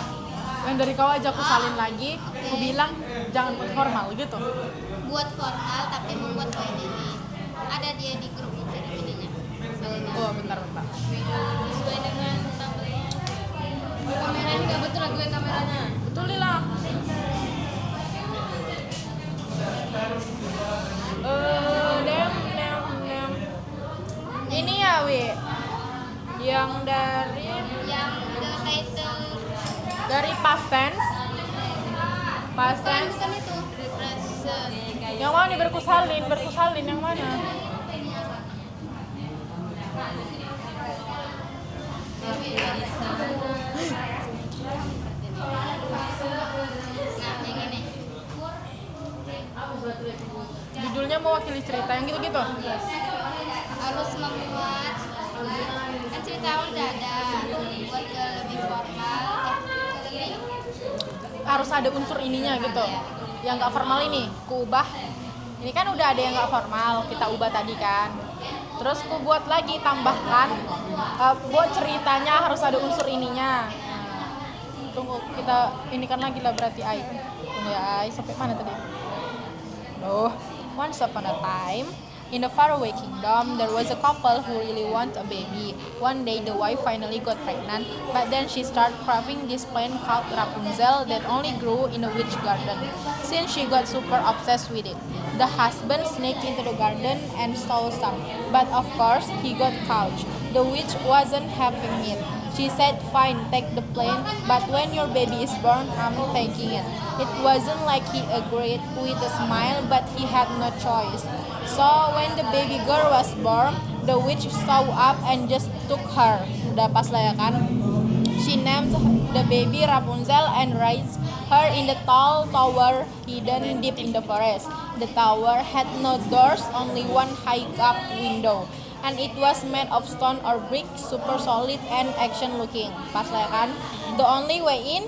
Yang dari kau aja aku salin lagi. Aku bilang jangan formal gitu. Buat formal tapi membuat poin ini. Ada dia di grup jadi ininya. Salinan. Oh, bentar. Sesuai dengan tabelnya. Kamera ini nggak betul gue kameranya. Betul lah. Ini ya, Wi. Yang dari Yang the title dari past tense. Past bukan tense. bukan itu present. Yang mana nih berkusalin yang mana? Nah, yang ini. Judulnya mewakili cerita yang gitu-gitu. Harus membuat kan cerita udah ada buat ke lebih formal ke lebih Harus ada unsur ininya gitu. Yang nggak formal ini, ku ubah. Ini kan udah ada yang nggak formal, kita ubah tadi kan. Terus ku buat lagi, tambahkan. Buat ceritanya harus ada unsur ininya. Tunggu, kita ini kan lagi lah berarti Ai. Tunggu ya Ai, sampai mana tadi? Oh, once upon a time, in a faraway kingdom, there was a couple who really want a baby. One day, the wife finally got pregnant, but then she started craving this plant called Rapunzel that only grew in a witch garden. Since she got super obsessed with it, the husband sneaked into the garden and stole some. But of course, he got caught. The witch wasn't having it. She said, "Fine, take the plant, but when your baby is born, I'm taking it." It wasn't like he agreed with a smile, but he had no choice. So when the baby girl was born, The witch saw up and just took her. Udah pas lah ya kan. She named the baby Rapunzel and raised her in the tall tower hidden deep in the forest. The tower had no doors, only one high-up window. And it was made of stone or brick, super solid and action looking. Pas lah ya kan. The only way in,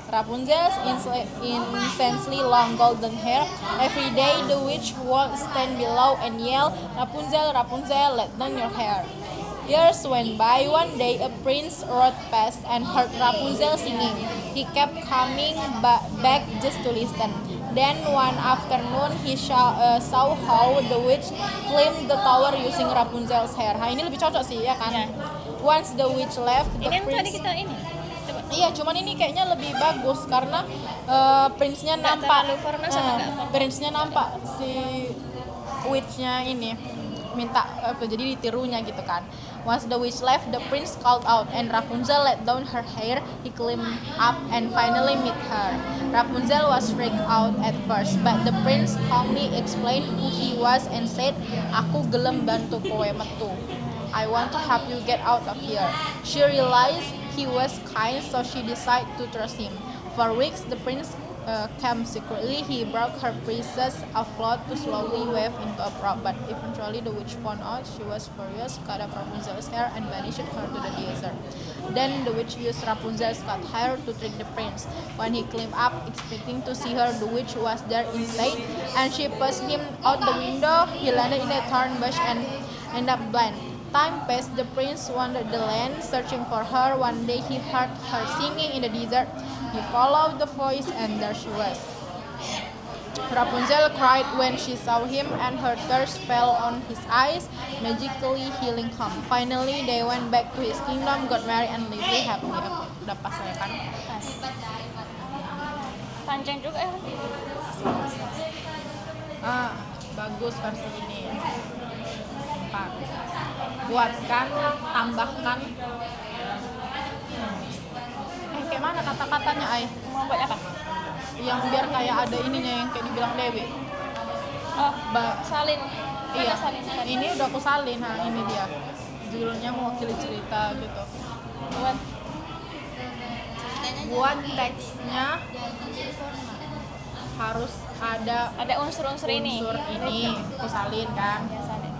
Rapunzel's insanely long golden hair. Every day the witch would stand below and yell, Rapunzel, Rapunzel, let down your hair. Years went by. One day a prince rode past and heard Rapunzel singing. He kept coming back just to listen. Then one afternoon he saw how the witch climbed the tower using Rapunzel's hair. Nah, ini lebih cocok sih ya kan. Once the witch left, the Ini yang tadi prince. kita ini. Coba. Iya, cuman ini kayaknya lebih bagus karena prince-nya Nggak nampak. terlalu formal sama nggak formal. Prince-nya nampak si witch-nya ini minta jadi ditirunya gitu kan. Once the witch left, the prince called out and Rapunzel let down her hair. He climbed up and finally met her. Rapunzel was freaked out at first, but the prince calmly explained who he was and said, "Aku gelem bantu kowe metu. I want to help you get out of here." She realized he was kind, so she decided to trust him. For weeks, the prince came secretly. He broke her pieces of cloth to slowly weave into a prop, but eventually the witch found out. She was furious, cut off Rapunzel's hair and banished her to the desert. Then the witch used Rapunzel's cut hair to trick the prince. When he climbed up, expecting to see her, the witch was there instead, and she pushed him out the window. He landed in a thorn bush and ended up blind. Time passed. The prince wandered the land, searching for her. One day he heard her singing in the desert. He followed the voice, and there she was. Rapunzel cried when she saw him, and her tears fell on his eyes, magically healing him. Finally, they went back to his kingdom, got married, and lived happily. Udah pas ya kan? Pas. Panjang juga ya. Bagus versi ini. Empat. Buatkan, tambahkan. Kayak mana kata-katanya, Ay? Mau buat apa? Yang biar kayak ada ininya yang kayak dibilang Dewi. Oh, salin. Iya, Mana salin? ini udah aku salin. Nah, ini dia. Judulnya mewakili cerita gitu. Buat teksnya harus ada unsur-unsur ini. unsur ini. Aku salin kan. Ya, salin.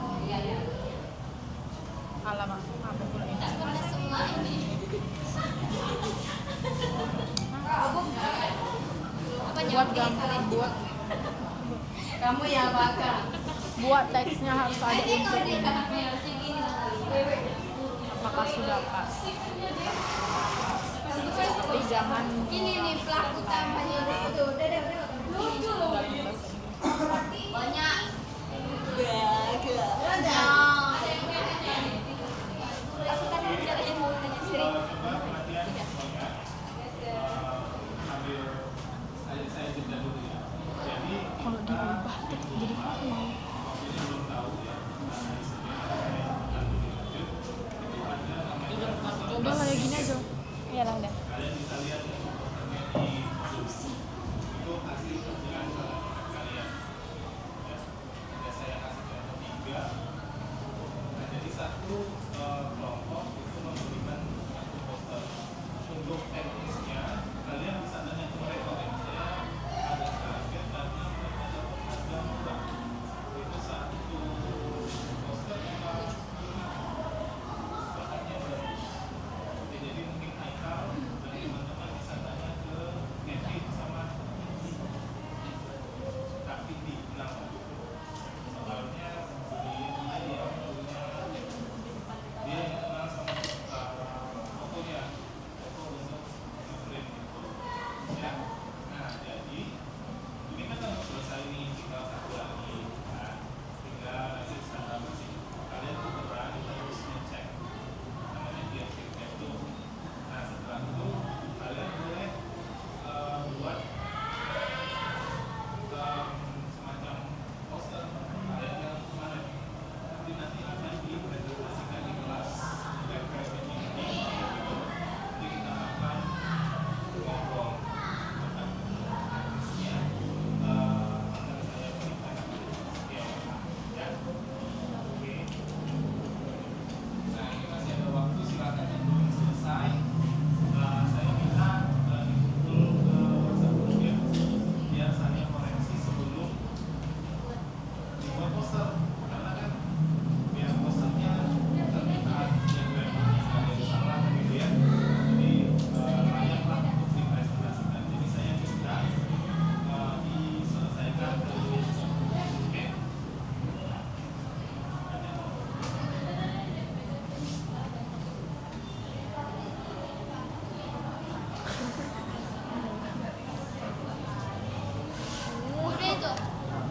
Alamak, apa pula ini? Semua ini. Buat Kamu yang bakar. buat teksnya harus ada unsur ini. Apakah sudah pas? Tapi jangan Ini nih pelaku utamanya itu. Banyak. kalau diubah tetap jadi formal. Udah kayak gini aja. Iyalah udah.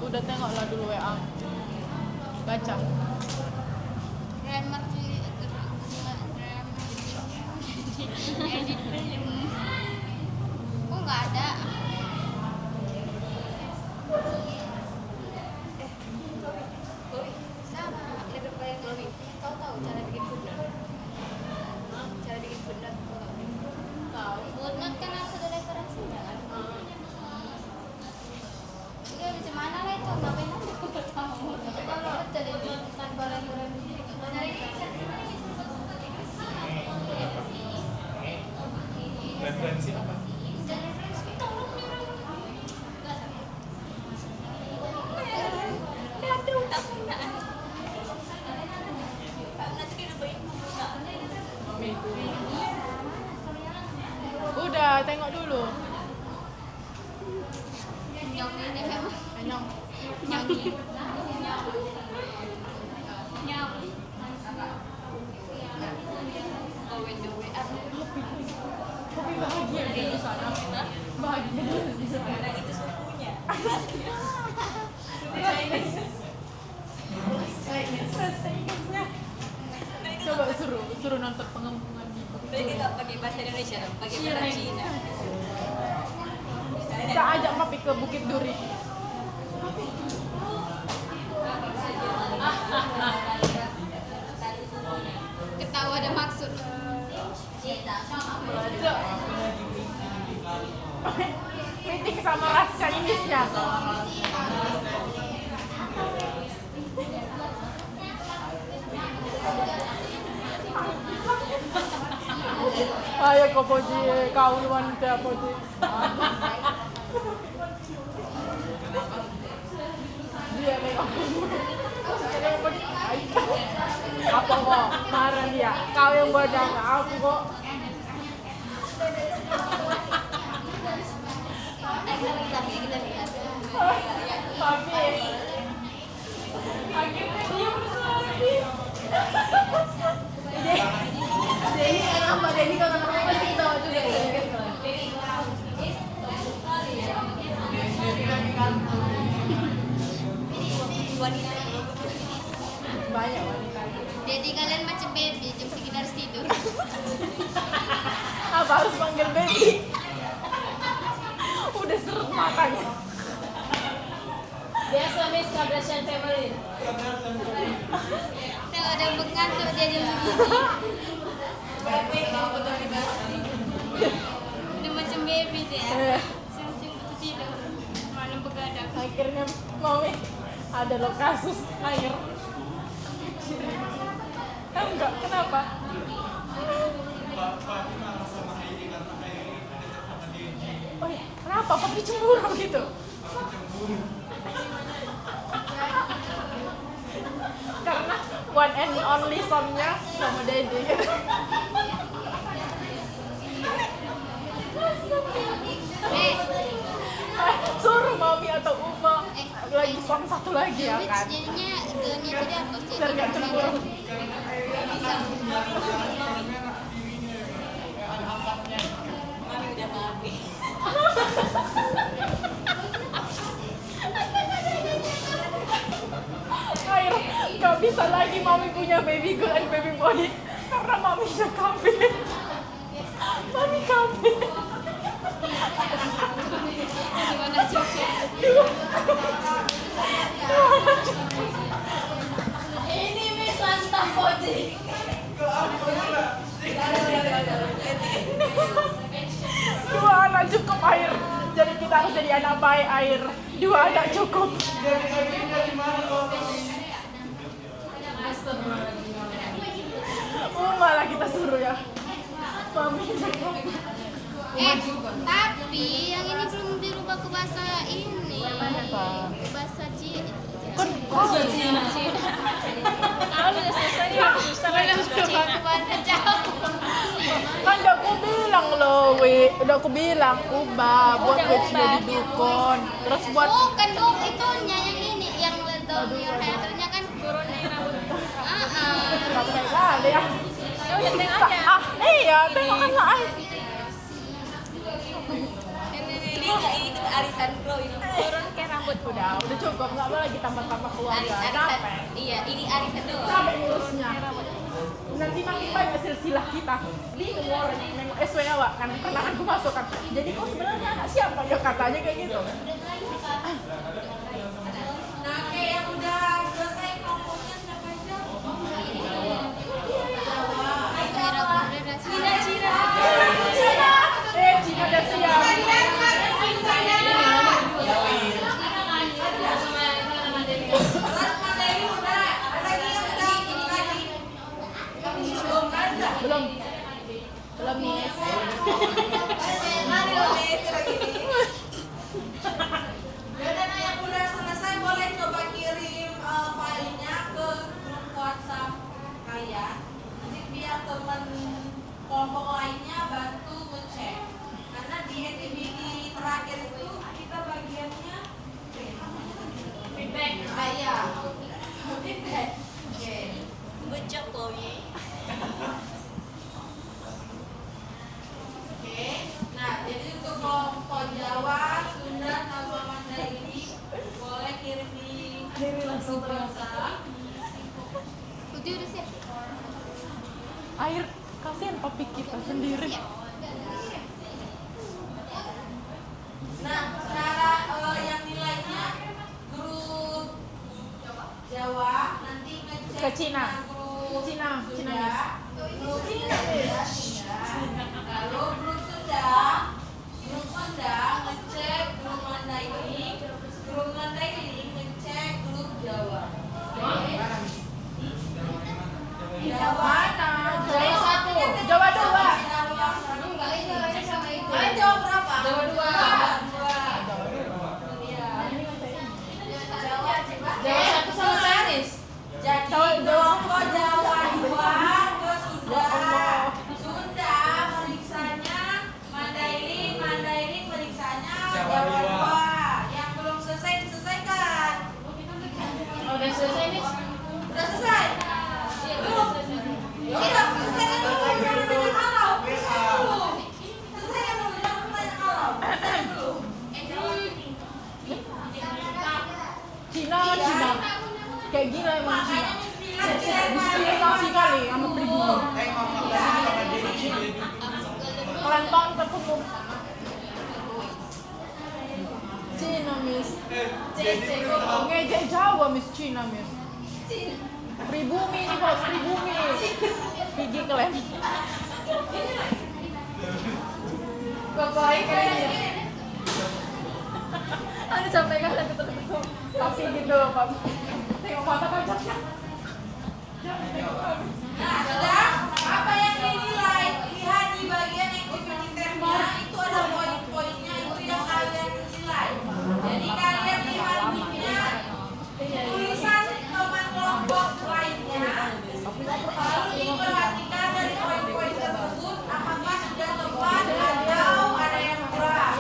udah tengok lah dulu WA. Baca. Grammar sih, edit belum. Oh nggak ada. Sama. Kau tahu cara bikin footnote? Cara bikin footnote? Tahu. Footnote kan harus ada referensinya kan? Iya macam mana lah itu? Ngapain aja aku nggak tahu. Kalau televisi tanpa referensi. Referensi apa? Udah, tengok dulu. Nyong ini memang Anyong. nyanyi. Nyong. Oh window WA. Tapi bahagia dia di sana. Bahagia dia di sana. Itu sukunya. Coba suruh nonton pengembangan di Mereka nggak pakai bahasa Indonesia, dong, pakai bahasa Cina. Kita ajak Papi ke Bukit Duri. Ketawa ada maksud. Meeting sama ras Chinese-nya. Ayo kau Poji, kau wanita Poji. Dia nengok. Apa kok marah dia? Kau yang bodoh, aku kok. Kita lihat. Papi, akhirnya dia berlari. Denny kenapa? Denny kalau kenapa pasti ketawa juga. Banyak wanita. Jadi kalian macam baby, jam segini harus tidur. Apa harus panggil baby? Udah seret makanya. Biasa Miss Kardashian family. Kalau ada mengantuk dia jam segini. Udah macam baby dia. Siang-siang butuh tidur. Malam begadang. Akhirnya mami ada lo kasus air. Enggak, kenapa? Oh ya, kenapa? Papi cemburu gitu? Karena one and only son-nya sama Daddy gitu. Suruh mami atau Uma lagi son satu lagi ya Which kan? jadinya dunia itu dihapus Biar jadi gak cemburu. Mami udah maafin. Air, gak bisa lagi mami punya baby girl and baby boy karena maminya kambing. Mami kambing. gimana juga. Ini Miss Lantang Poji. Dua anak cukup air. Jadi kita harus jadi anak baik air. Dua anak cukup. Malah kita suruh ya. Mami cukup. Tapi yang ini belum dirubah ke bahasa ini. Ke bahasa Cina. Kan Kalau udah selesai ya susah lagi Belum berubah ke bahasa Jawa. kan udah aku bilang loh, udah aku bilang ubah buat witch-nya di dukun. Terus buat Oh kan dong itunya yang ini yang ledong your hair ternyata kan turunin rambut. sampai kali ya. Ya udah tengok aja. Ah, iya, tengokkanlah ay. Ini tuh arisan bro itu. Turun ke rambut. udah cukup, nggak mau lagi tambah-tambah keluarga. Capek. Iya, ini arisan doang. Capek ngurusnya. Nanti makin banyak silsilah kita. Ini nomor neng SW awak kan, karena aku masuk kan. Jadi kau sebenarnya anak siapa ya katanya kayak gitu. Nah, kayak yang udah selesai kelompoknya siapa aja? Cina. Cina udah siap. Terus Mandiri udah, ada lagi yang udah ini lagi. Belum kan? Belum Miss. Aduh, lagi nih. Yaudah, nah yang udah selesai boleh coba kirim filenya ke grup WhatsApp kalian. Nanti biar teman kelompok lainnya bantu ngecek. Karena di activity terakhir itu kita bagiannya feedback. Iya. Feedback. Oke. Good job, Chloe. Oke, nah jadi untuk kelompok Jawa, Sunda, sama Mandailing boleh kirim di grup WhatsApp. Uji udah siap. Air, kasihan papi kita sendiri. Nah, cara yang nilainya grup Jawa nanti ngecek Ke Cina. grup Cina, Sunda, yes. grup lalu grup Sunda ngecek grup Mandailing ngecek grup Jawa. Jawa Jawa 1, Jawa 2. Kalian Jawa berapa? Jawa 2. Iya. Jawa 1 sama Chinese. Jadi Jawa. kelompok Jawa 2 ke Sunda. Ya Allah. Sunda meriksanya Mandailing meriksanya Jawa 2. Yang belum selesai diselesaikan. Udah selesai nih. Udah selesai? Belum. Ya udah, selesaikan dulu, jangan banyak kalau. Selesaikan dulu, jangan banyak kalau. Selesaikan dulu. Cina. Kayak gila emang Cina. Makanya Diskriminasi kali sama pribumi. Kalian tahun ketemu Cina, Miss. Ngejek Jawa, Miss Cina, Miss. Pribumi nih, bos, pribumi. Gigi kalian. Bapak kayaknya. Ada sampai kalian ketemu. Tapi gitu, Pak. Tengok mata kancaknya. Nah, sudah apa yang dinilai? Lihat di bagian activity tab-nya itu ada poin-poinnya itu yang kalian nilai. Jadi kalian lihat linknya, tulisan teman kelompok lainnya, lalu diperhatikan dari poin-poin tersebut apakah sudah tepat atau ada yang kurang.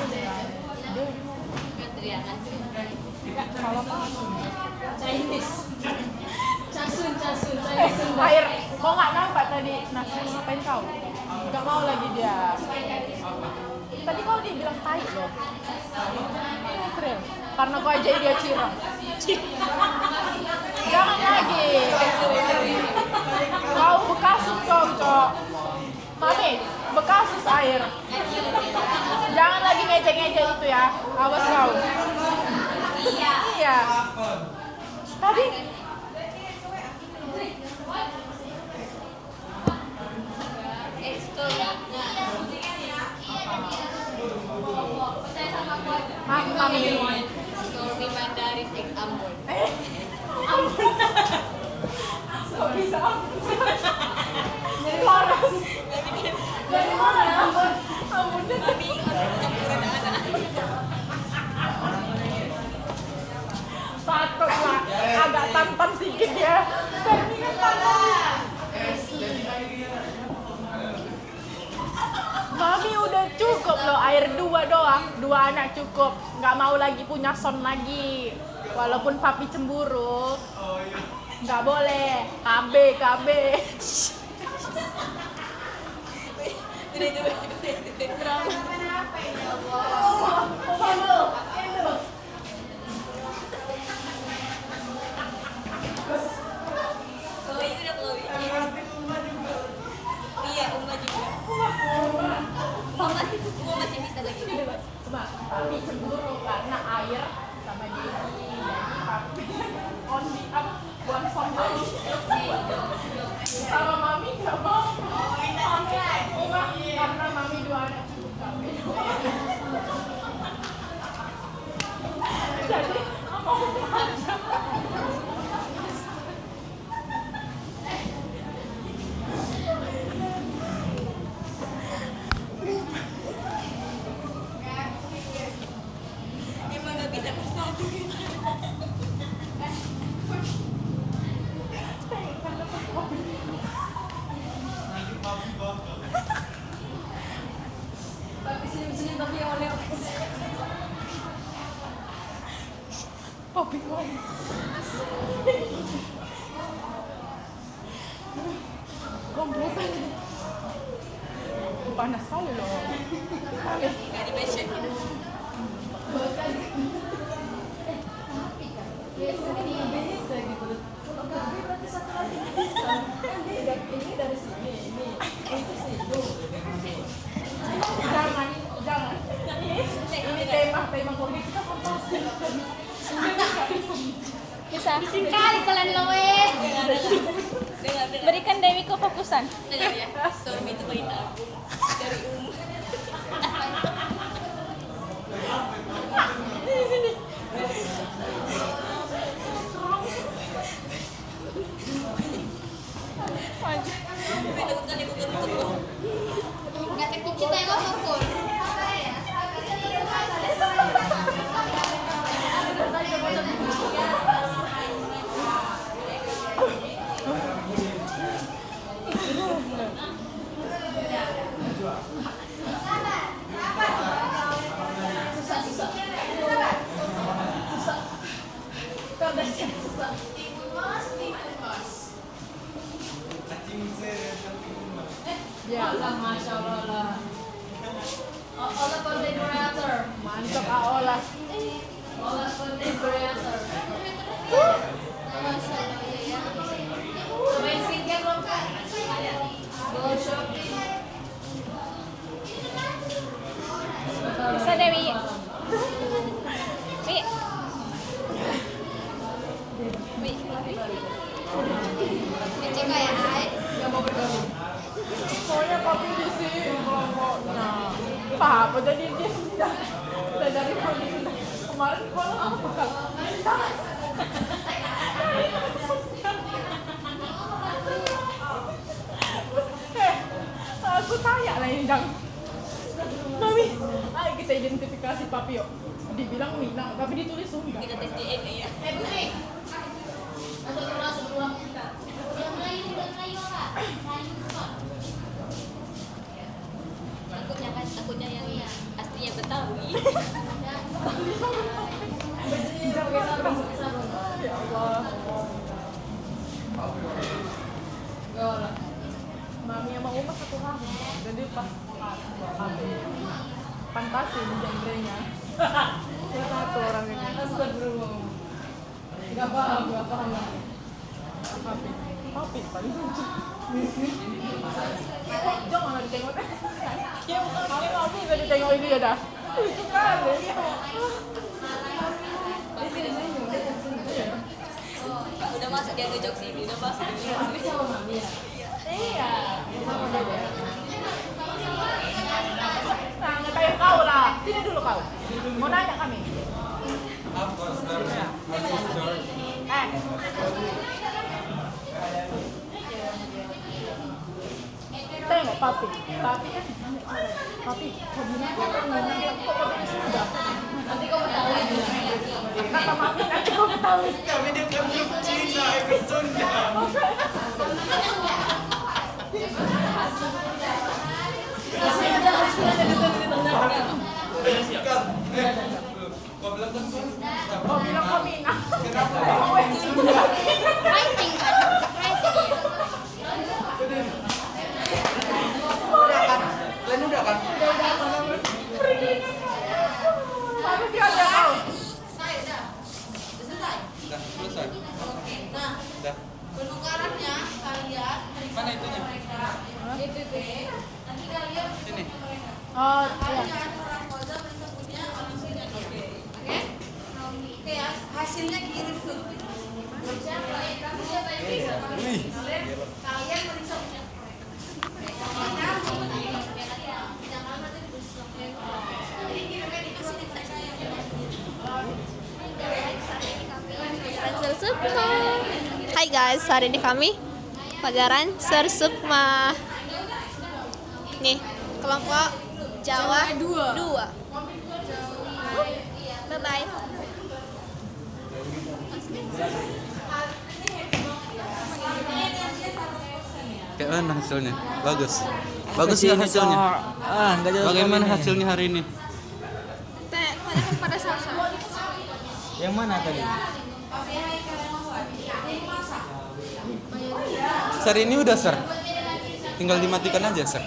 Air, kok nggak nampak tadi nasi ngapain kau? Nggak mau lagi dia. Tadi kau dibilang tai loh. Serius, karena kau aja dia cireng. Jangan lagi. Kau bekasus kau, Cok. Mami, bekasus air. Jangan lagi ngejek-ngejek itu ya. Awas kau. Iya. Tadi Mami. Story Mandarin X Ambon. Kok bisa? Jadi waras. Dari mana? Ampun. Mami campuran anak. Patut lah. Agak tantan sedikit ya. Bandingan tantan. Mami udah cukup loh, air 2 doang, 2 anak cukup, nggak mau lagi punya son lagi, walaupun papi cemburu, nggak boleh, KB. papi cemburu karena air sama Dewi. Jadi papi buang sombong sama mami nggak mau. Karena mami dua anak juga. Jadi apa Emang nggak bisa bersatu gitu. Papi senyum-senyum tapi yang oleh papi mau? Komplotan. Panas sekali loh. Nggak dibaca. ya sering beda gitu. Kalau gede berarti satu lagi bisa. Kan beda, ini dari sini, ini itu situ. Jangan. Ini tema komik kita fantasi. Bisa. Kali kalian loe. Dengar. Berikan Dewi kefokusan. Dengar ya. Suami itu bayi tabung dari umur. Bentukkan ibu bentuk loh. Nggak teknik kita yang fokus. Ya Allah, masya Allah lah. Allah content creator. Mantap Aola. Allah content creator. Cobain skincare belum kak? Go shopping. Bisa Dewi. Wi. Wi. Kecil kayak Ai. Yang mau bergabung. Pokoknya papi di sini kelompoknya. Apa jadi dia sudah dari papi sudah kemarin kalau apa kalau aku tanya lah ini Jang. Mami, ayo kita identifikasi papi yuk. Dibilang Minang, tapi ditulis Sunda. Kita tes DNA ya. Putri. Masuk dulu. Udah Melayu Kak. Melayu Kak. Takutnya yang aslinya Betawi. Ya Allah. Mami sama Uma satu rahim, jadi pas fantasi genrenya. Ya satu orang ini. Astagfirullah. Gak paham lah. Papi paling lucu. Jangan lah ditengok deh. Ya bukan papi bisa ditengok ini ya dah. Lucu kali. Pak udah masuk dia ngejok sini, udah masuk. Papi sama mami ya. Iya. Sama dede. Nah, ngetanya kau lah. Sini dulu kau. Mau nanya kami. Tengok papi kan papi kau bilang kok papi sudah Nanti kau ketahui bilang. kata mami nanti kau ketahui. Kami dia kan Cina, ikut Sunda. Kau bilang kau Minang. Writing kan? Writing ya. Kalian udah kan? Mana sih ada kau? Selesai. Udah selesai. Oke. Nah, Udah. penukarannya kalian Mana itunya? itu. Nanti kalian Sini. Oh iya. ada orang koza mereka punya orang Sunda hasilnya kirim ke kalian meriksa Sersukma. Hai guys, hari ini kami pelajaran Sersukma. Nih, kelompok Jawa 2. Bye bye. Kayak mana hasilnya? Bagus. Bagus nggak hasilnya? Enggak jelas. Bagaimana hasilnya hari ini? Pada salsa. Yang mana tadi? Sir ini udah sir. Tinggal dimatikan aja sir.